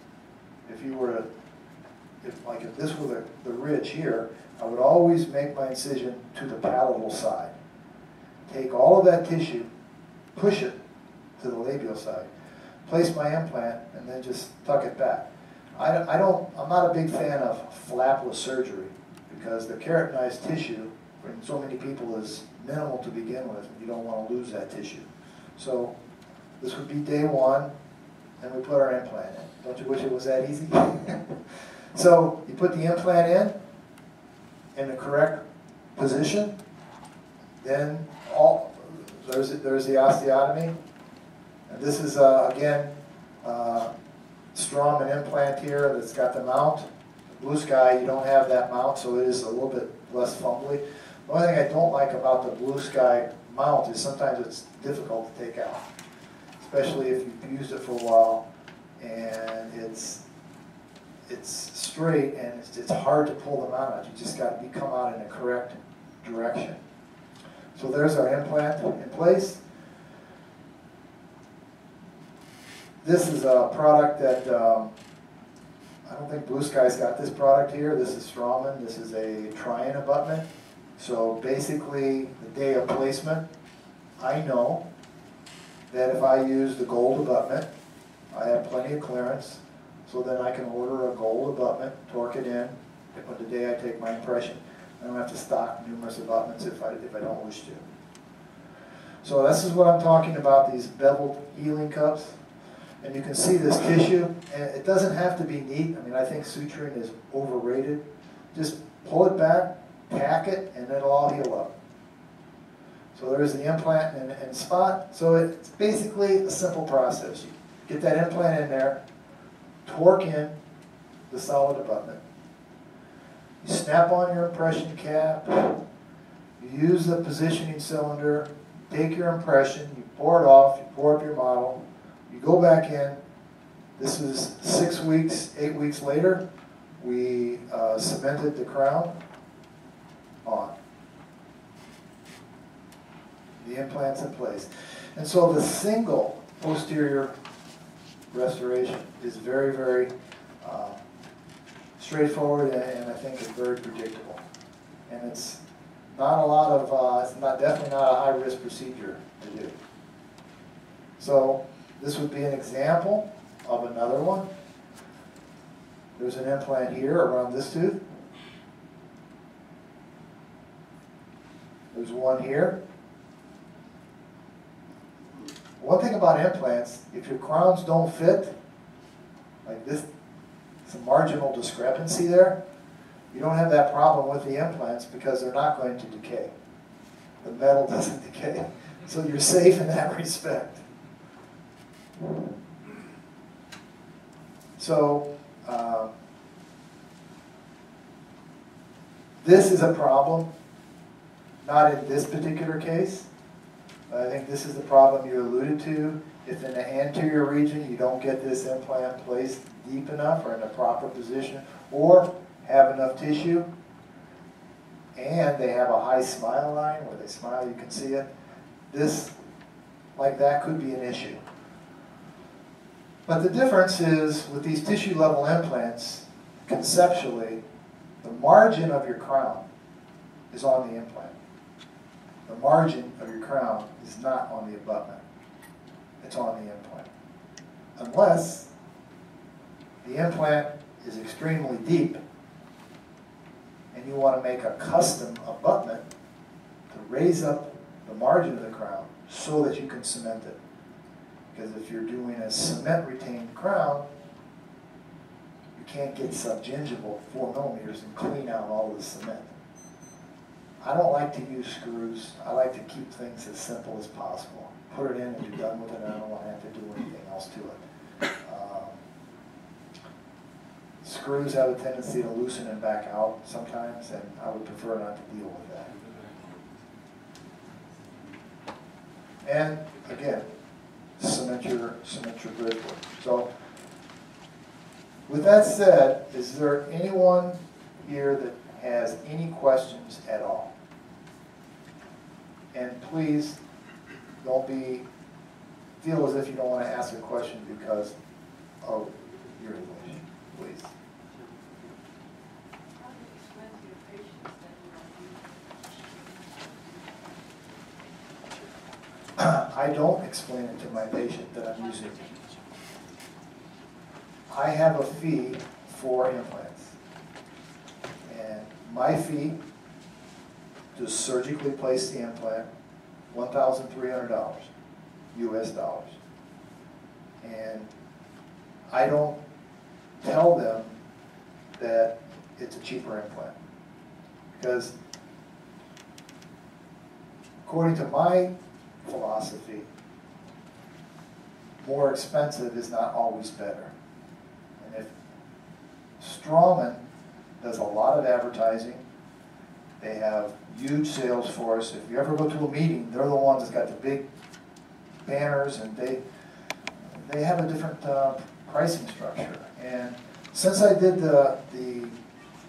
if you were to, if this were the ridge here, I would always make my incision to the palatal side. Take all of that tissue, push it to the labial side, place my implant, and then just tuck it back. I'm not a big fan of flapless surgery because the keratinized tissue in so many people is minimal to begin with, and you don't want to lose that tissue. So this would be day one, and we put our implant in. Don't you wish it was that easy? So you put the implant in the correct position, then there's the osteotomy. And this is, again, Straumann implant here that's got the mount. The Blue Sky, you don't have that mount, so it is a little bit less fumbly. The only thing I don't like about the Blue Sky mount is sometimes it's difficult to take out, especially if you've used it for a while and it's straight and it's hard to pull them out. You just got to come out in the correct direction. So there's our implant in place. This is a product that, I don't think Blue Sky's got this product here. This is Straumann. This is a try-in abutment. So basically, the day of placement, I know that if I use the gold abutment, I have plenty of clearance, so then I can order a gold abutment, torque it in, on the day I take my impression. I don't have to stock numerous abutments if I don't wish to. So this is what I'm talking about, these beveled healing cups. And you can see this tissue, and it doesn't have to be neat. I mean, I think suturing is overrated. Just pull it back, tack it, and it'll all heal up. So there's the implant and spot. So it's basically a simple process. You get that implant in there, torque in the solid abutment. You snap on your impression cap. You use the positioning cylinder, take your impression, you pour it off, you pour up your model. You go back in. This is 6 weeks, 8 weeks later. We cemented the crown on. The implant's in place. And so the single posterior restoration is very, very straightforward and I think it's very predictable. And it's not a lot of, it's definitely not a high-risk procedure to do. So this would be an example of another one. There's an implant here around this tooth. There's one here. One thing about implants, if your crowns don't fit, like this, some marginal discrepancy there, you don't have that problem with the implants because they're not going to decay. The metal doesn't decay. So you're safe in that respect. So, this is a problem, not in this particular case, but I think this is the problem you alluded to. If in the anterior region you don't get this implant placed deep enough or in the proper position, or have enough tissue, and they have a high smile line where they smile, you can see it, this, like that, could be an issue. But the difference is, with these tissue level implants, conceptually, the margin of your crown is on the implant. The margin of your crown is not on the abutment. It's on the implant. Unless the implant is extremely deep and you want to make a custom abutment to raise up the margin of the crown so that you can cement it. Because if you're doing a cement retained crown, you can't get subgingival 4 millimeters and clean out all the cement. I don't like to use screws. I like to keep things as simple as possible. Put it in and you're done with it. I don't want to have to do anything else to it. Screws have a tendency to loosen and back out sometimes, and I would prefer not to deal with that. And again, cement your bridge work. So, with that said, is there anyone here that has any questions at all? And please don't feel as if you don't want to ask a question because of your English, please. I don't explain it to my patient that I'm using. I have a fee for implants. And my fee to surgically place the implant, $1,300 US dollars. And I don't tell them that it's a cheaper implant. Because according to my philosophy, more expensive is not always better. And if Straumann does a lot of advertising, they have huge sales force. If you ever go to a meeting, they're the ones that's got the big banners, and they have a different pricing structure. And since I did the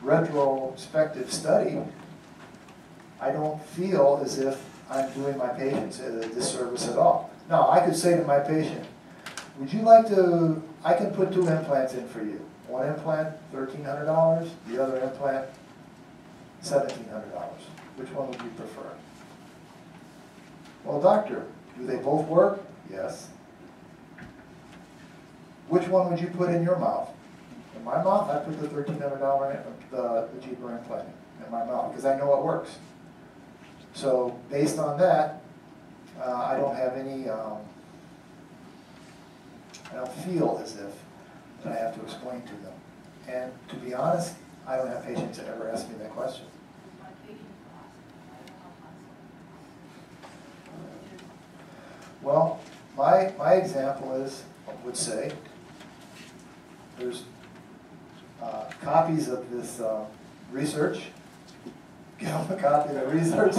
retrospective study, I don't feel as if I'm doing my patients a disservice at all. Now, I could say to my patient, would you like to, I can put 2 implants in for you. One implant, $1,300, the other implant, $1,700. Which one would you prefer? Well, doctor, do they both work? Yes. Which one would you put in your mouth? In my mouth, I put the $1,300, the cheaper implant in my mouth, because I know it works. So based on that, I don't have any, I don't feel as if that I have to explain to them. And to be honest, I don't have patients that ever ask me that question. Well, my example is, would say, there's copies of this research. Give them a copy of the research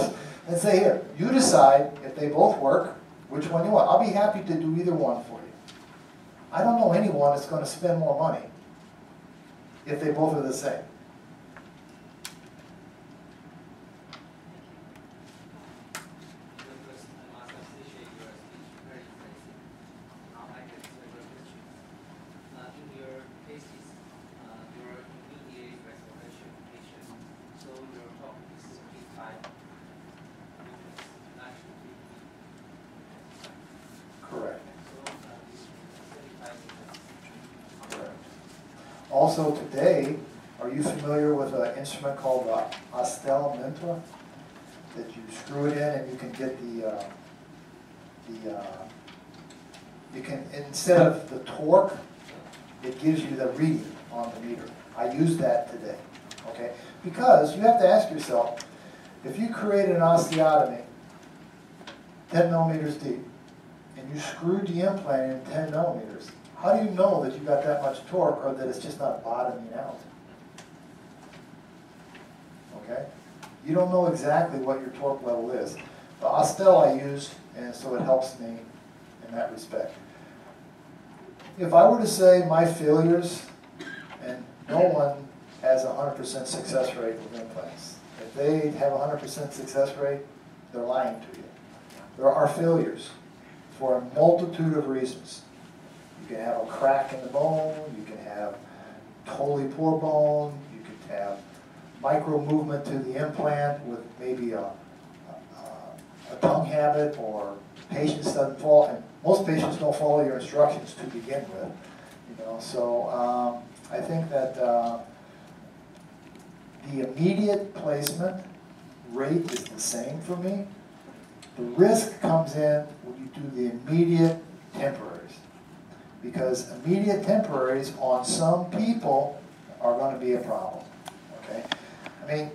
and say, here, you decide if they both work, which one you want. I'll be happy to do either one for you. I don't know anyone that's going to spend more money if they both are the same. Also today, are you familiar with an instrument called the Mentor? That you screw it in and you can get you can, instead of the torque, it gives you the reading on the meter. I use that today, okay? Because you have to ask yourself, if you create an osteotomy 10 millimeters deep and you screwed the implant in 10 millimeters, how do you know that you got that much torque or that it's just not bottoming out? Okay? You don't know exactly what your torque level is. The Austell I use, and so it helps me in that respect. If I were to say my failures, and no one has a 100% success rate with implants. If they have a 100% success rate, they're lying to you. There are failures for a multitude of reasons. You can have a crack in the bone, you can have totally poor bone, you can have micro movement to the implant with maybe a tongue habit, or patients doesn't follow, and most patients don't follow your instructions to begin with. You know, so I think that the immediate placement rate is the same for me. The risk comes in when you do the immediate temporaries, because immediate temporaries on some people are going to be a problem. Okay, I mean,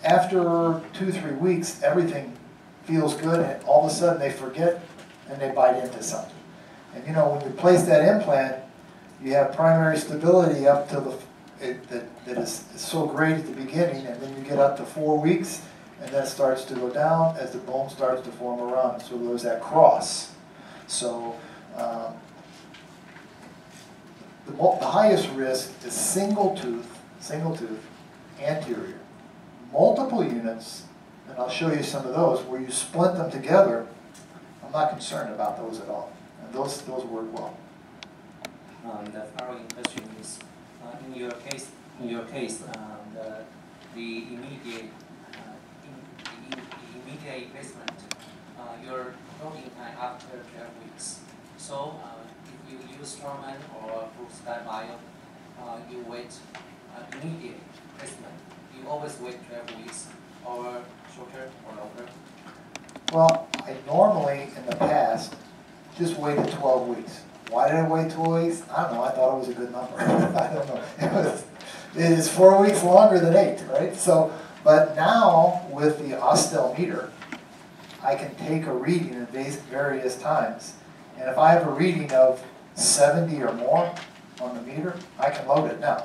after 2-3 weeks, everything feels good, and all of a sudden they forget and they bite into something. And you know, when you place that implant, you have primary stability up to that is so great at the beginning, and then you get up to 4 weeks, and then it starts to go down as the bone starts to form around it. So there's that cross. So the highest risk is single tooth, anterior. Multiple units, and I'll show you some of those, where you splint them together, I'm not concerned about those at all. And those work well. The following question is, in your case, the immediate placement, your loading time after 12 weeks. So if you use Straumann or blueskybio, you wait immediate placement. You always wait 12 weeks, or shorter or longer? Well, I normally, in the past, just waited 12 weeks. Why did I wait 12 weeks? I don't know. I thought it was a good number. I don't know. It is 4 weeks longer than 8, right? So, but now with the Austell meter, I can take a reading at various times, and if I have a reading of 70 or more on the meter, I can load it. Now,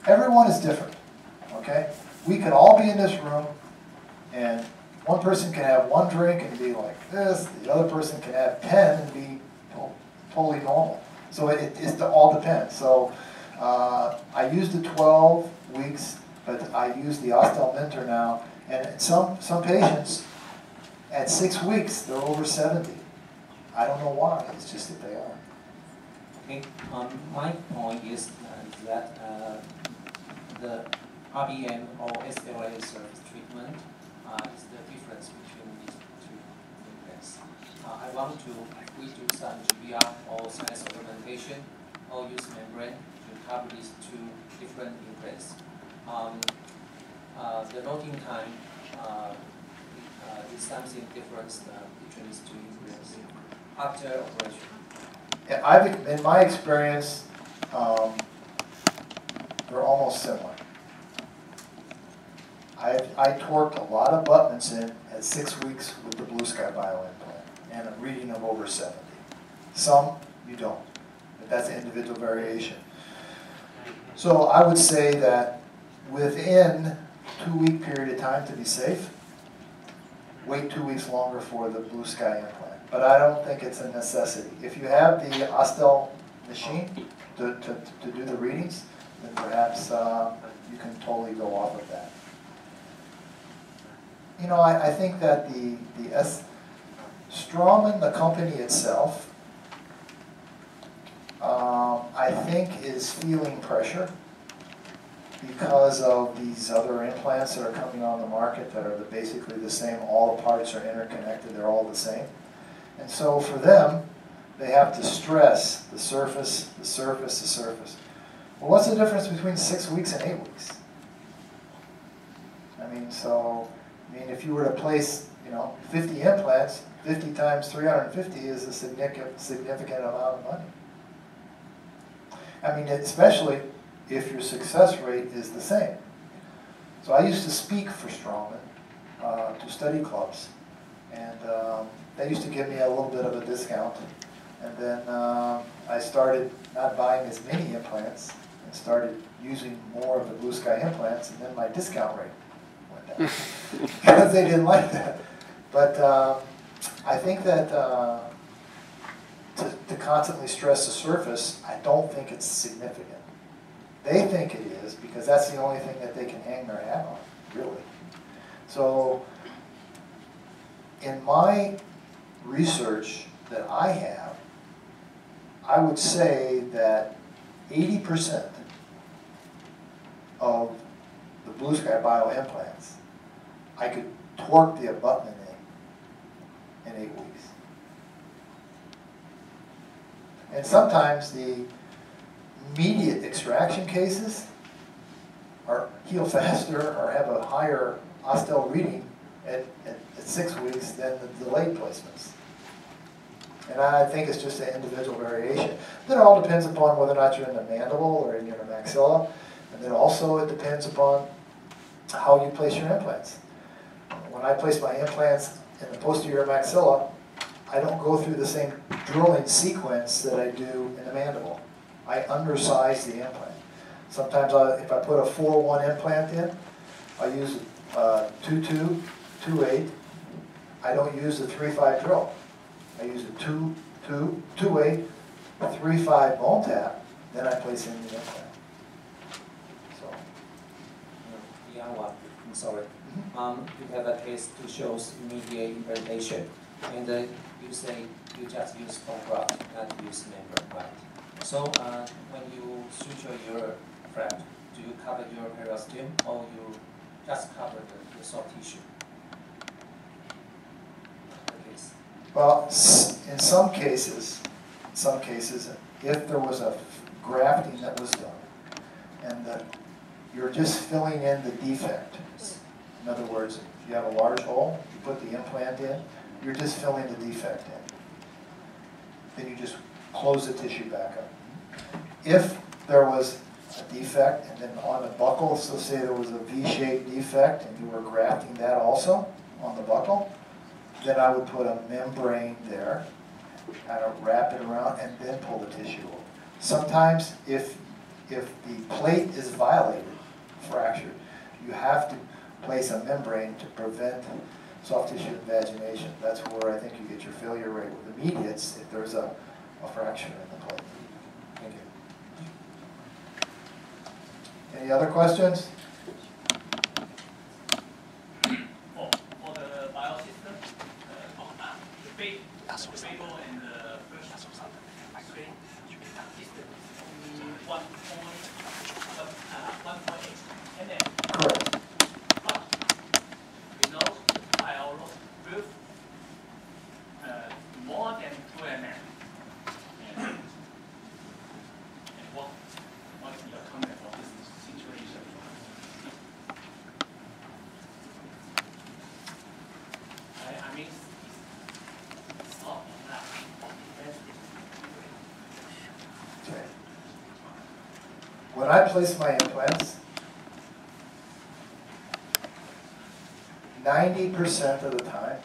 everyone is different. Okay, we could all be in this room, and one person can have one drink and be like this, the other person can have 10 and be totally normal. So it all depends. So I use the 12 weeks, but I use the Austell Minter now, and some patients at 6 weeks they're over 70. I don't know why. It's just that they are. Okay. My point is that the RBM or SLA service treatment is the difference between these two implants. I want to, if we do some GBR or sinus augmentation, or use membrane to cover these two different implants. The loading time is something different between these two implants after operation. Yeah, in my experience, they're almost similar. I torqued a lot of abutments in at 6 weeks with the blueskybio implant, and a reading of over 70. Some you don't, but that's individual variation. So I would say that within 2-week period of time, to be safe, wait 2 weeks longer for the bluesky implant. But I don't think it's a necessity. If you have the Austell machine to do the readings, then perhaps you can totally go off of that. You know, I think that Straumann, the company itself, I think is feeling pressure because of these other implants that are coming on the market that are basically the same. All the parts are interconnected, they're all the same. And so for them, they have to stress the surface, the surface, the surface. Well, what's the difference between 6 weeks and 8 weeks? I mean, if you were to place, 50 implants, 50 times 350 is a significant amount of money. I mean, especially if your success rate is the same. So I used to speak for Straumann to study clubs, And they used to give me a little bit of a discount. And then I started not buying as many implants and started using more of the Blue Sky implants, and then my discount rate went down because they didn't like that. But I think that to constantly stress the surface, I don't think it's significant. They think it is because that's the only thing that they can hang their hat on, really. So in my research that I have, I would say that 80% of the blueskybio implants, I could torque the abutment in 8 weeks. And sometimes the immediate extraction cases heal faster or have a higher ostel reading at 6 weeks than the delayed placements. And I think it's just an individual variation. Then it all depends upon whether or not you're in the mandible or in your maxilla. And then also it depends upon how you place your implants. When I place my implants in the posterior maxilla, I don't go through the same drilling sequence that I do in the mandible. I undersize the implant. Sometimes if I put a 4-1 implant in, I use 2-2, 2-8. I don't use the 3-5 drill. I use a 2-2, 2-8, 3-5 bone tap, then I place in the implant. So. Yeah, well, I'm sorry. You have a case to show immediate implantation, and you say you just use bone graft, not use membrane, right? So when you suture your flap, do you cover your periosteum or you just cover the soft tissue? Well, in some cases, if there was a grafting that was done, and you're just filling in the defect. In other words, if you have a large hole, you put the implant in, you're just filling the defect in. Then you just close the tissue back up. If there was a defect, and then on the buckle, so say there was a V-shaped defect, and you were grafting that also on the buckle, then I would put a membrane there, kind of wrap it around, and then pull the tissue over. Sometimes, if the plate is violated, fractured, you have to place a membrane to prevent soft tissue invagination. That's where I think you get your failure rate with immediates if there's a fracture in the plate. Thank you. Any other questions? And the first screen is the 1.8 mm. Correct. But we know our roof more than 2 mm. And what is your comment on this situation? I mean, when I place my implants, 90% of the time,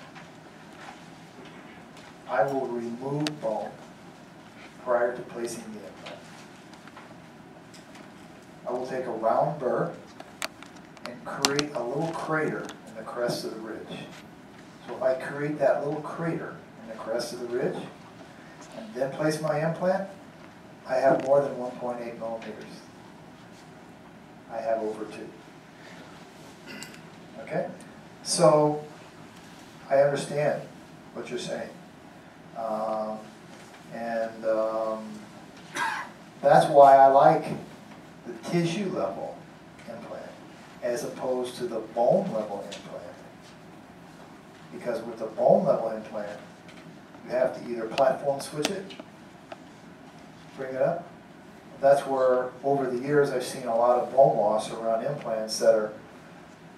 I will remove bone prior to placing the implant. I will take a round burr and create a little crater in the crest of the ridge. So if I create that little crater in the crest of the ridge, and then place my implant, I have more than 1.8 millimeters. I have over 2. Okay? So, I understand what you're saying. That's why I like the tissue level implant as opposed to the bone level implant. Because with the bone level implant, you have to either platform switch it, bring it up. That's where, over the years, I've seen a lot of bone loss around implants that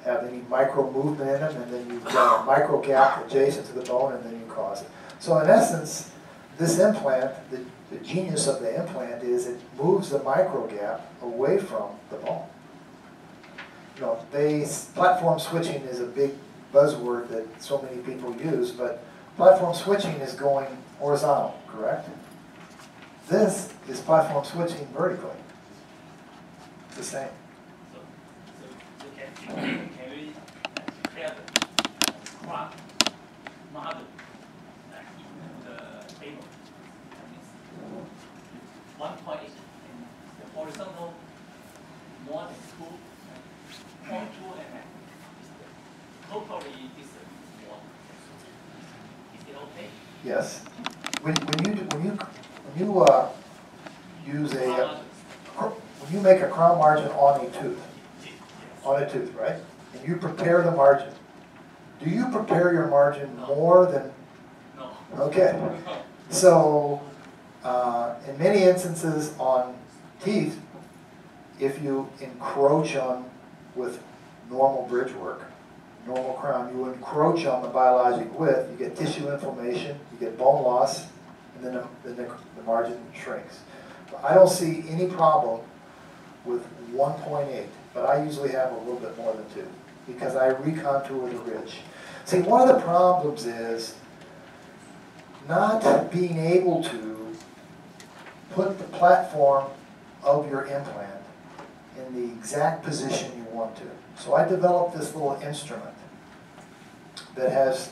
have any micro movement in them, and then you've got a micro gap adjacent to the bone, and then you cause it. So in essence, this implant, the genius of the implant is it moves the micro gap away from the bone. You know, platform switching is a big buzzword that so many people use, but platform switching is going horizontal, correct? This is platform switching vertically. It's the same. So can we declare the clock model in the table? That means 1.8 and the horizontal more than 2.2 mm is the totally different more. Is it okay? Yes. When you make a crown margin on a tooth, right? And you prepare the margin. Do you prepare your margin more than? No. Okay. So, in many instances on teeth, if you encroach on with normal bridge work, normal crown, you encroach on the biologic width, you get tissue inflammation, you get bone loss, and then the margin shrinks. I don't see any problem with 1.8, but I usually have a little bit more than 2 because I recontour the ridge. See, one of the problems is not being able to put the platform of your implant in the exact position you want to. So I developed this little instrument that has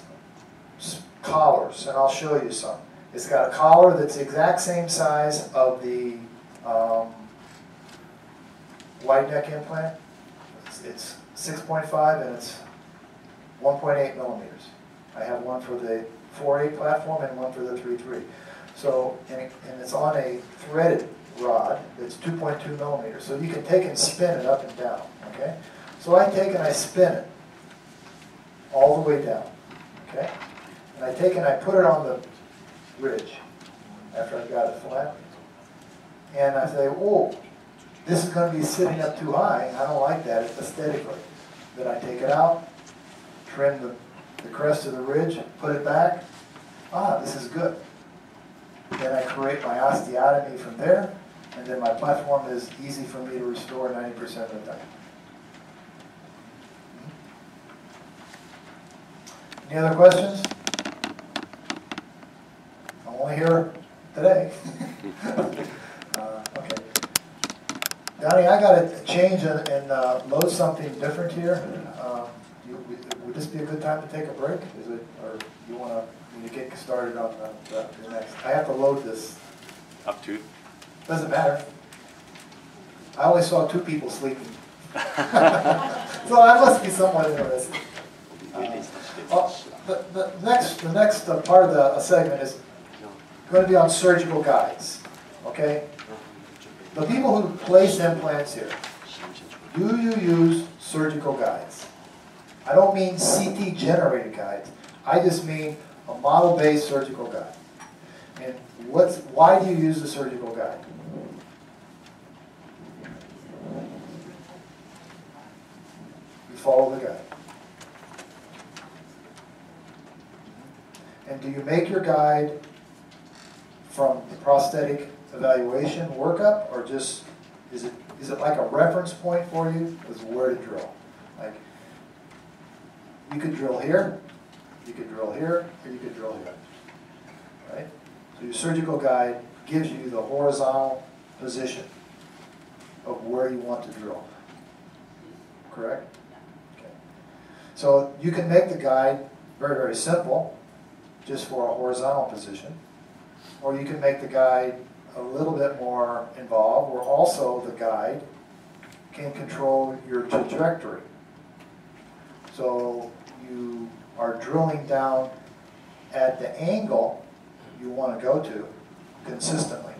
collars, and I'll show you some. It's got a collar that's the exact same size of the wide neck implant. It's 6.5 and it's 1.8 millimeters. I have one for the 4.8 platform and one for the 3.3. So, and it's on a threaded rod that's 2.2 millimeters. So you can take and spin it up and down, okay? So I take and I spin it all the way down, okay? And I take and I put it on the ridge after I've got it flat. And I say, whoa, this is going to be sitting up too high. I don't like that aesthetically. Then I take it out, trim the crest of the ridge, put it back. Ah, this is good. Then I create my osteotomy from there, and then my platform is easy for me to restore 90% of the time. Any other questions? I'm only here today. Okay. Donnie, I got to change and load something different here. Would this be a good time to take a break? Is it, or you want to get started on the next? I have to load this. Up to? Doesn't matter. I only saw 2 people sleeping. So I must be somewhat interested. The next part of the segment is going to be on surgical guides. Okay? The people who place implants here, do you use surgical guides? I don't mean CT generated guides. I just mean a model-based surgical guide. And why do you use the surgical guide? You follow the guide. And do you make your guide from the prosthetic evaluation workup, or just is it like a reference point for you as where to drill? Like you could drill here, you could drill here, or you could drill here. Right? So your surgical guide gives you the horizontal position of where you want to drill. Correct? Okay. So you can make the guide very, very simple, just for a horizontal position, or you can make the guide a little bit more involved, where also the guide can control your trajectory. So you are drilling down at the angle you want to go to consistently.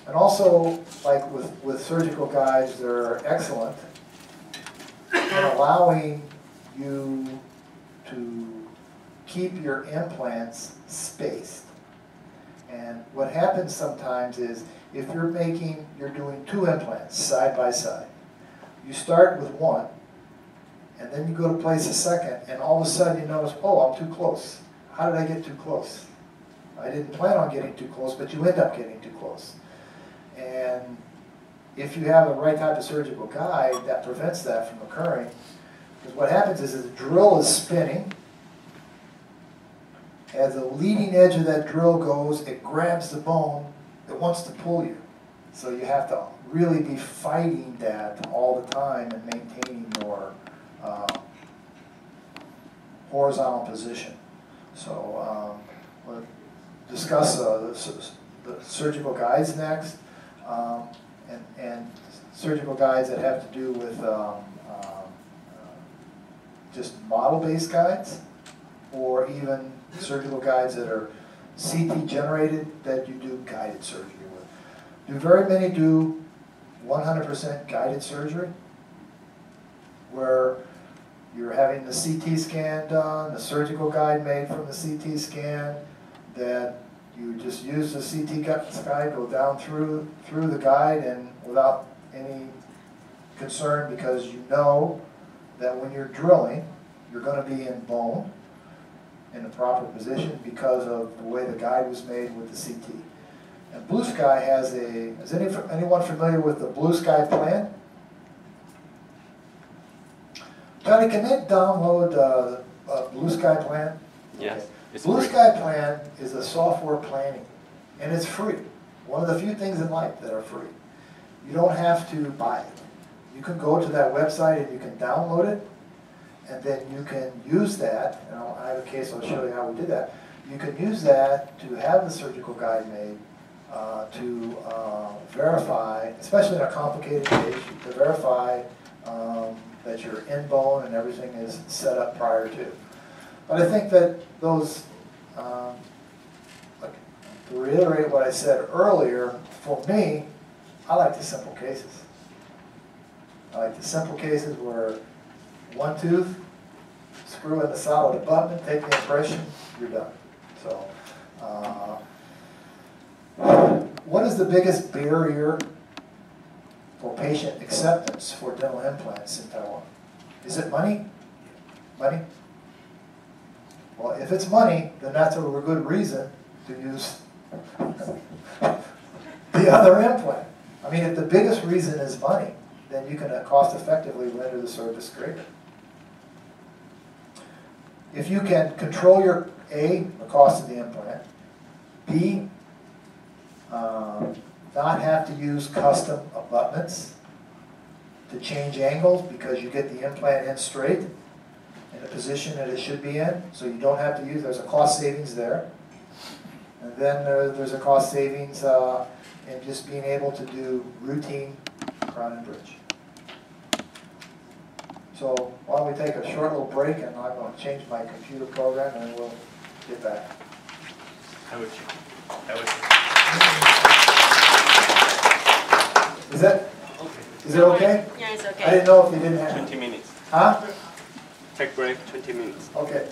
And also, like with surgical guides, they're excellent in allowing you to keep your implants spaced. And what happens sometimes is if you're doing 2 implants side by side, you start with one, and then you go to place a second, and all of a sudden you notice, oh, I'm too close. How did I get too close? I didn't plan on getting too close, but you end up getting too close. And if you have the right type of surgical guide that prevents that from occurring, Because what happens is the drill is spinning. As the leading edge of that drill goes, it grabs the bone, it wants to pull you. So you have to really be fighting that all the time and maintaining your horizontal position. So we'll discuss the surgical guides next, and surgical guides that have to do with just model-based guides, or even surgical guides that are CT generated that you do guided surgery with. Do very many do 100% guided surgery, where you're having the CT scan done, the surgical guide made from the CT scan, that you just use the CT guide, go down through the guide, and without any concern, because you know that when you're drilling, you're going to be in bone, in the proper position, because of the way the guide was made with the CT. And Blue Sky has a, is anyone familiar with the Blue Sky plan? Johnny, can they download Blue Sky plan? Yes. Okay. Blue Sky plan is a software planning, and it's free. One of the few things in life that are free. You don't have to buy it. You can go to that website and you can download it, and then you can use that, and I have a case, I'll show you how we did that. You can use that to have the surgical guide made, to verify, especially in a complicated case, to verify that you're in bone and everything is set up prior to. But I think that those, to reiterate what I said earlier, for me, I like the simple cases. I like the simple cases where one tooth, screw in the solid abutment, take the impression, you're done. So, what is the biggest barrier for patient acceptance for dental implants in Taiwan? Is it money? Money? Well, if it's money, then that's a good reason to use the other implant. I mean, if the biggest reason is money, then you can cost effectively render the service greater. If you can control your A, the cost of the implant, B, not have to use custom abutments to change angles, because you get the implant in straight in the position that it should be in, so you don't have to use, there's a cost savings there. And then there's a cost savings in just being able to do routine crown and bridge. So why don't we take a short little break, and I'm going to change my computer program, and then we'll get back. Is that okay? Is it okay? Yeah, it's okay. I didn't know if you didn't have 20 minutes. Huh? Take break, 20 minutes. Okay.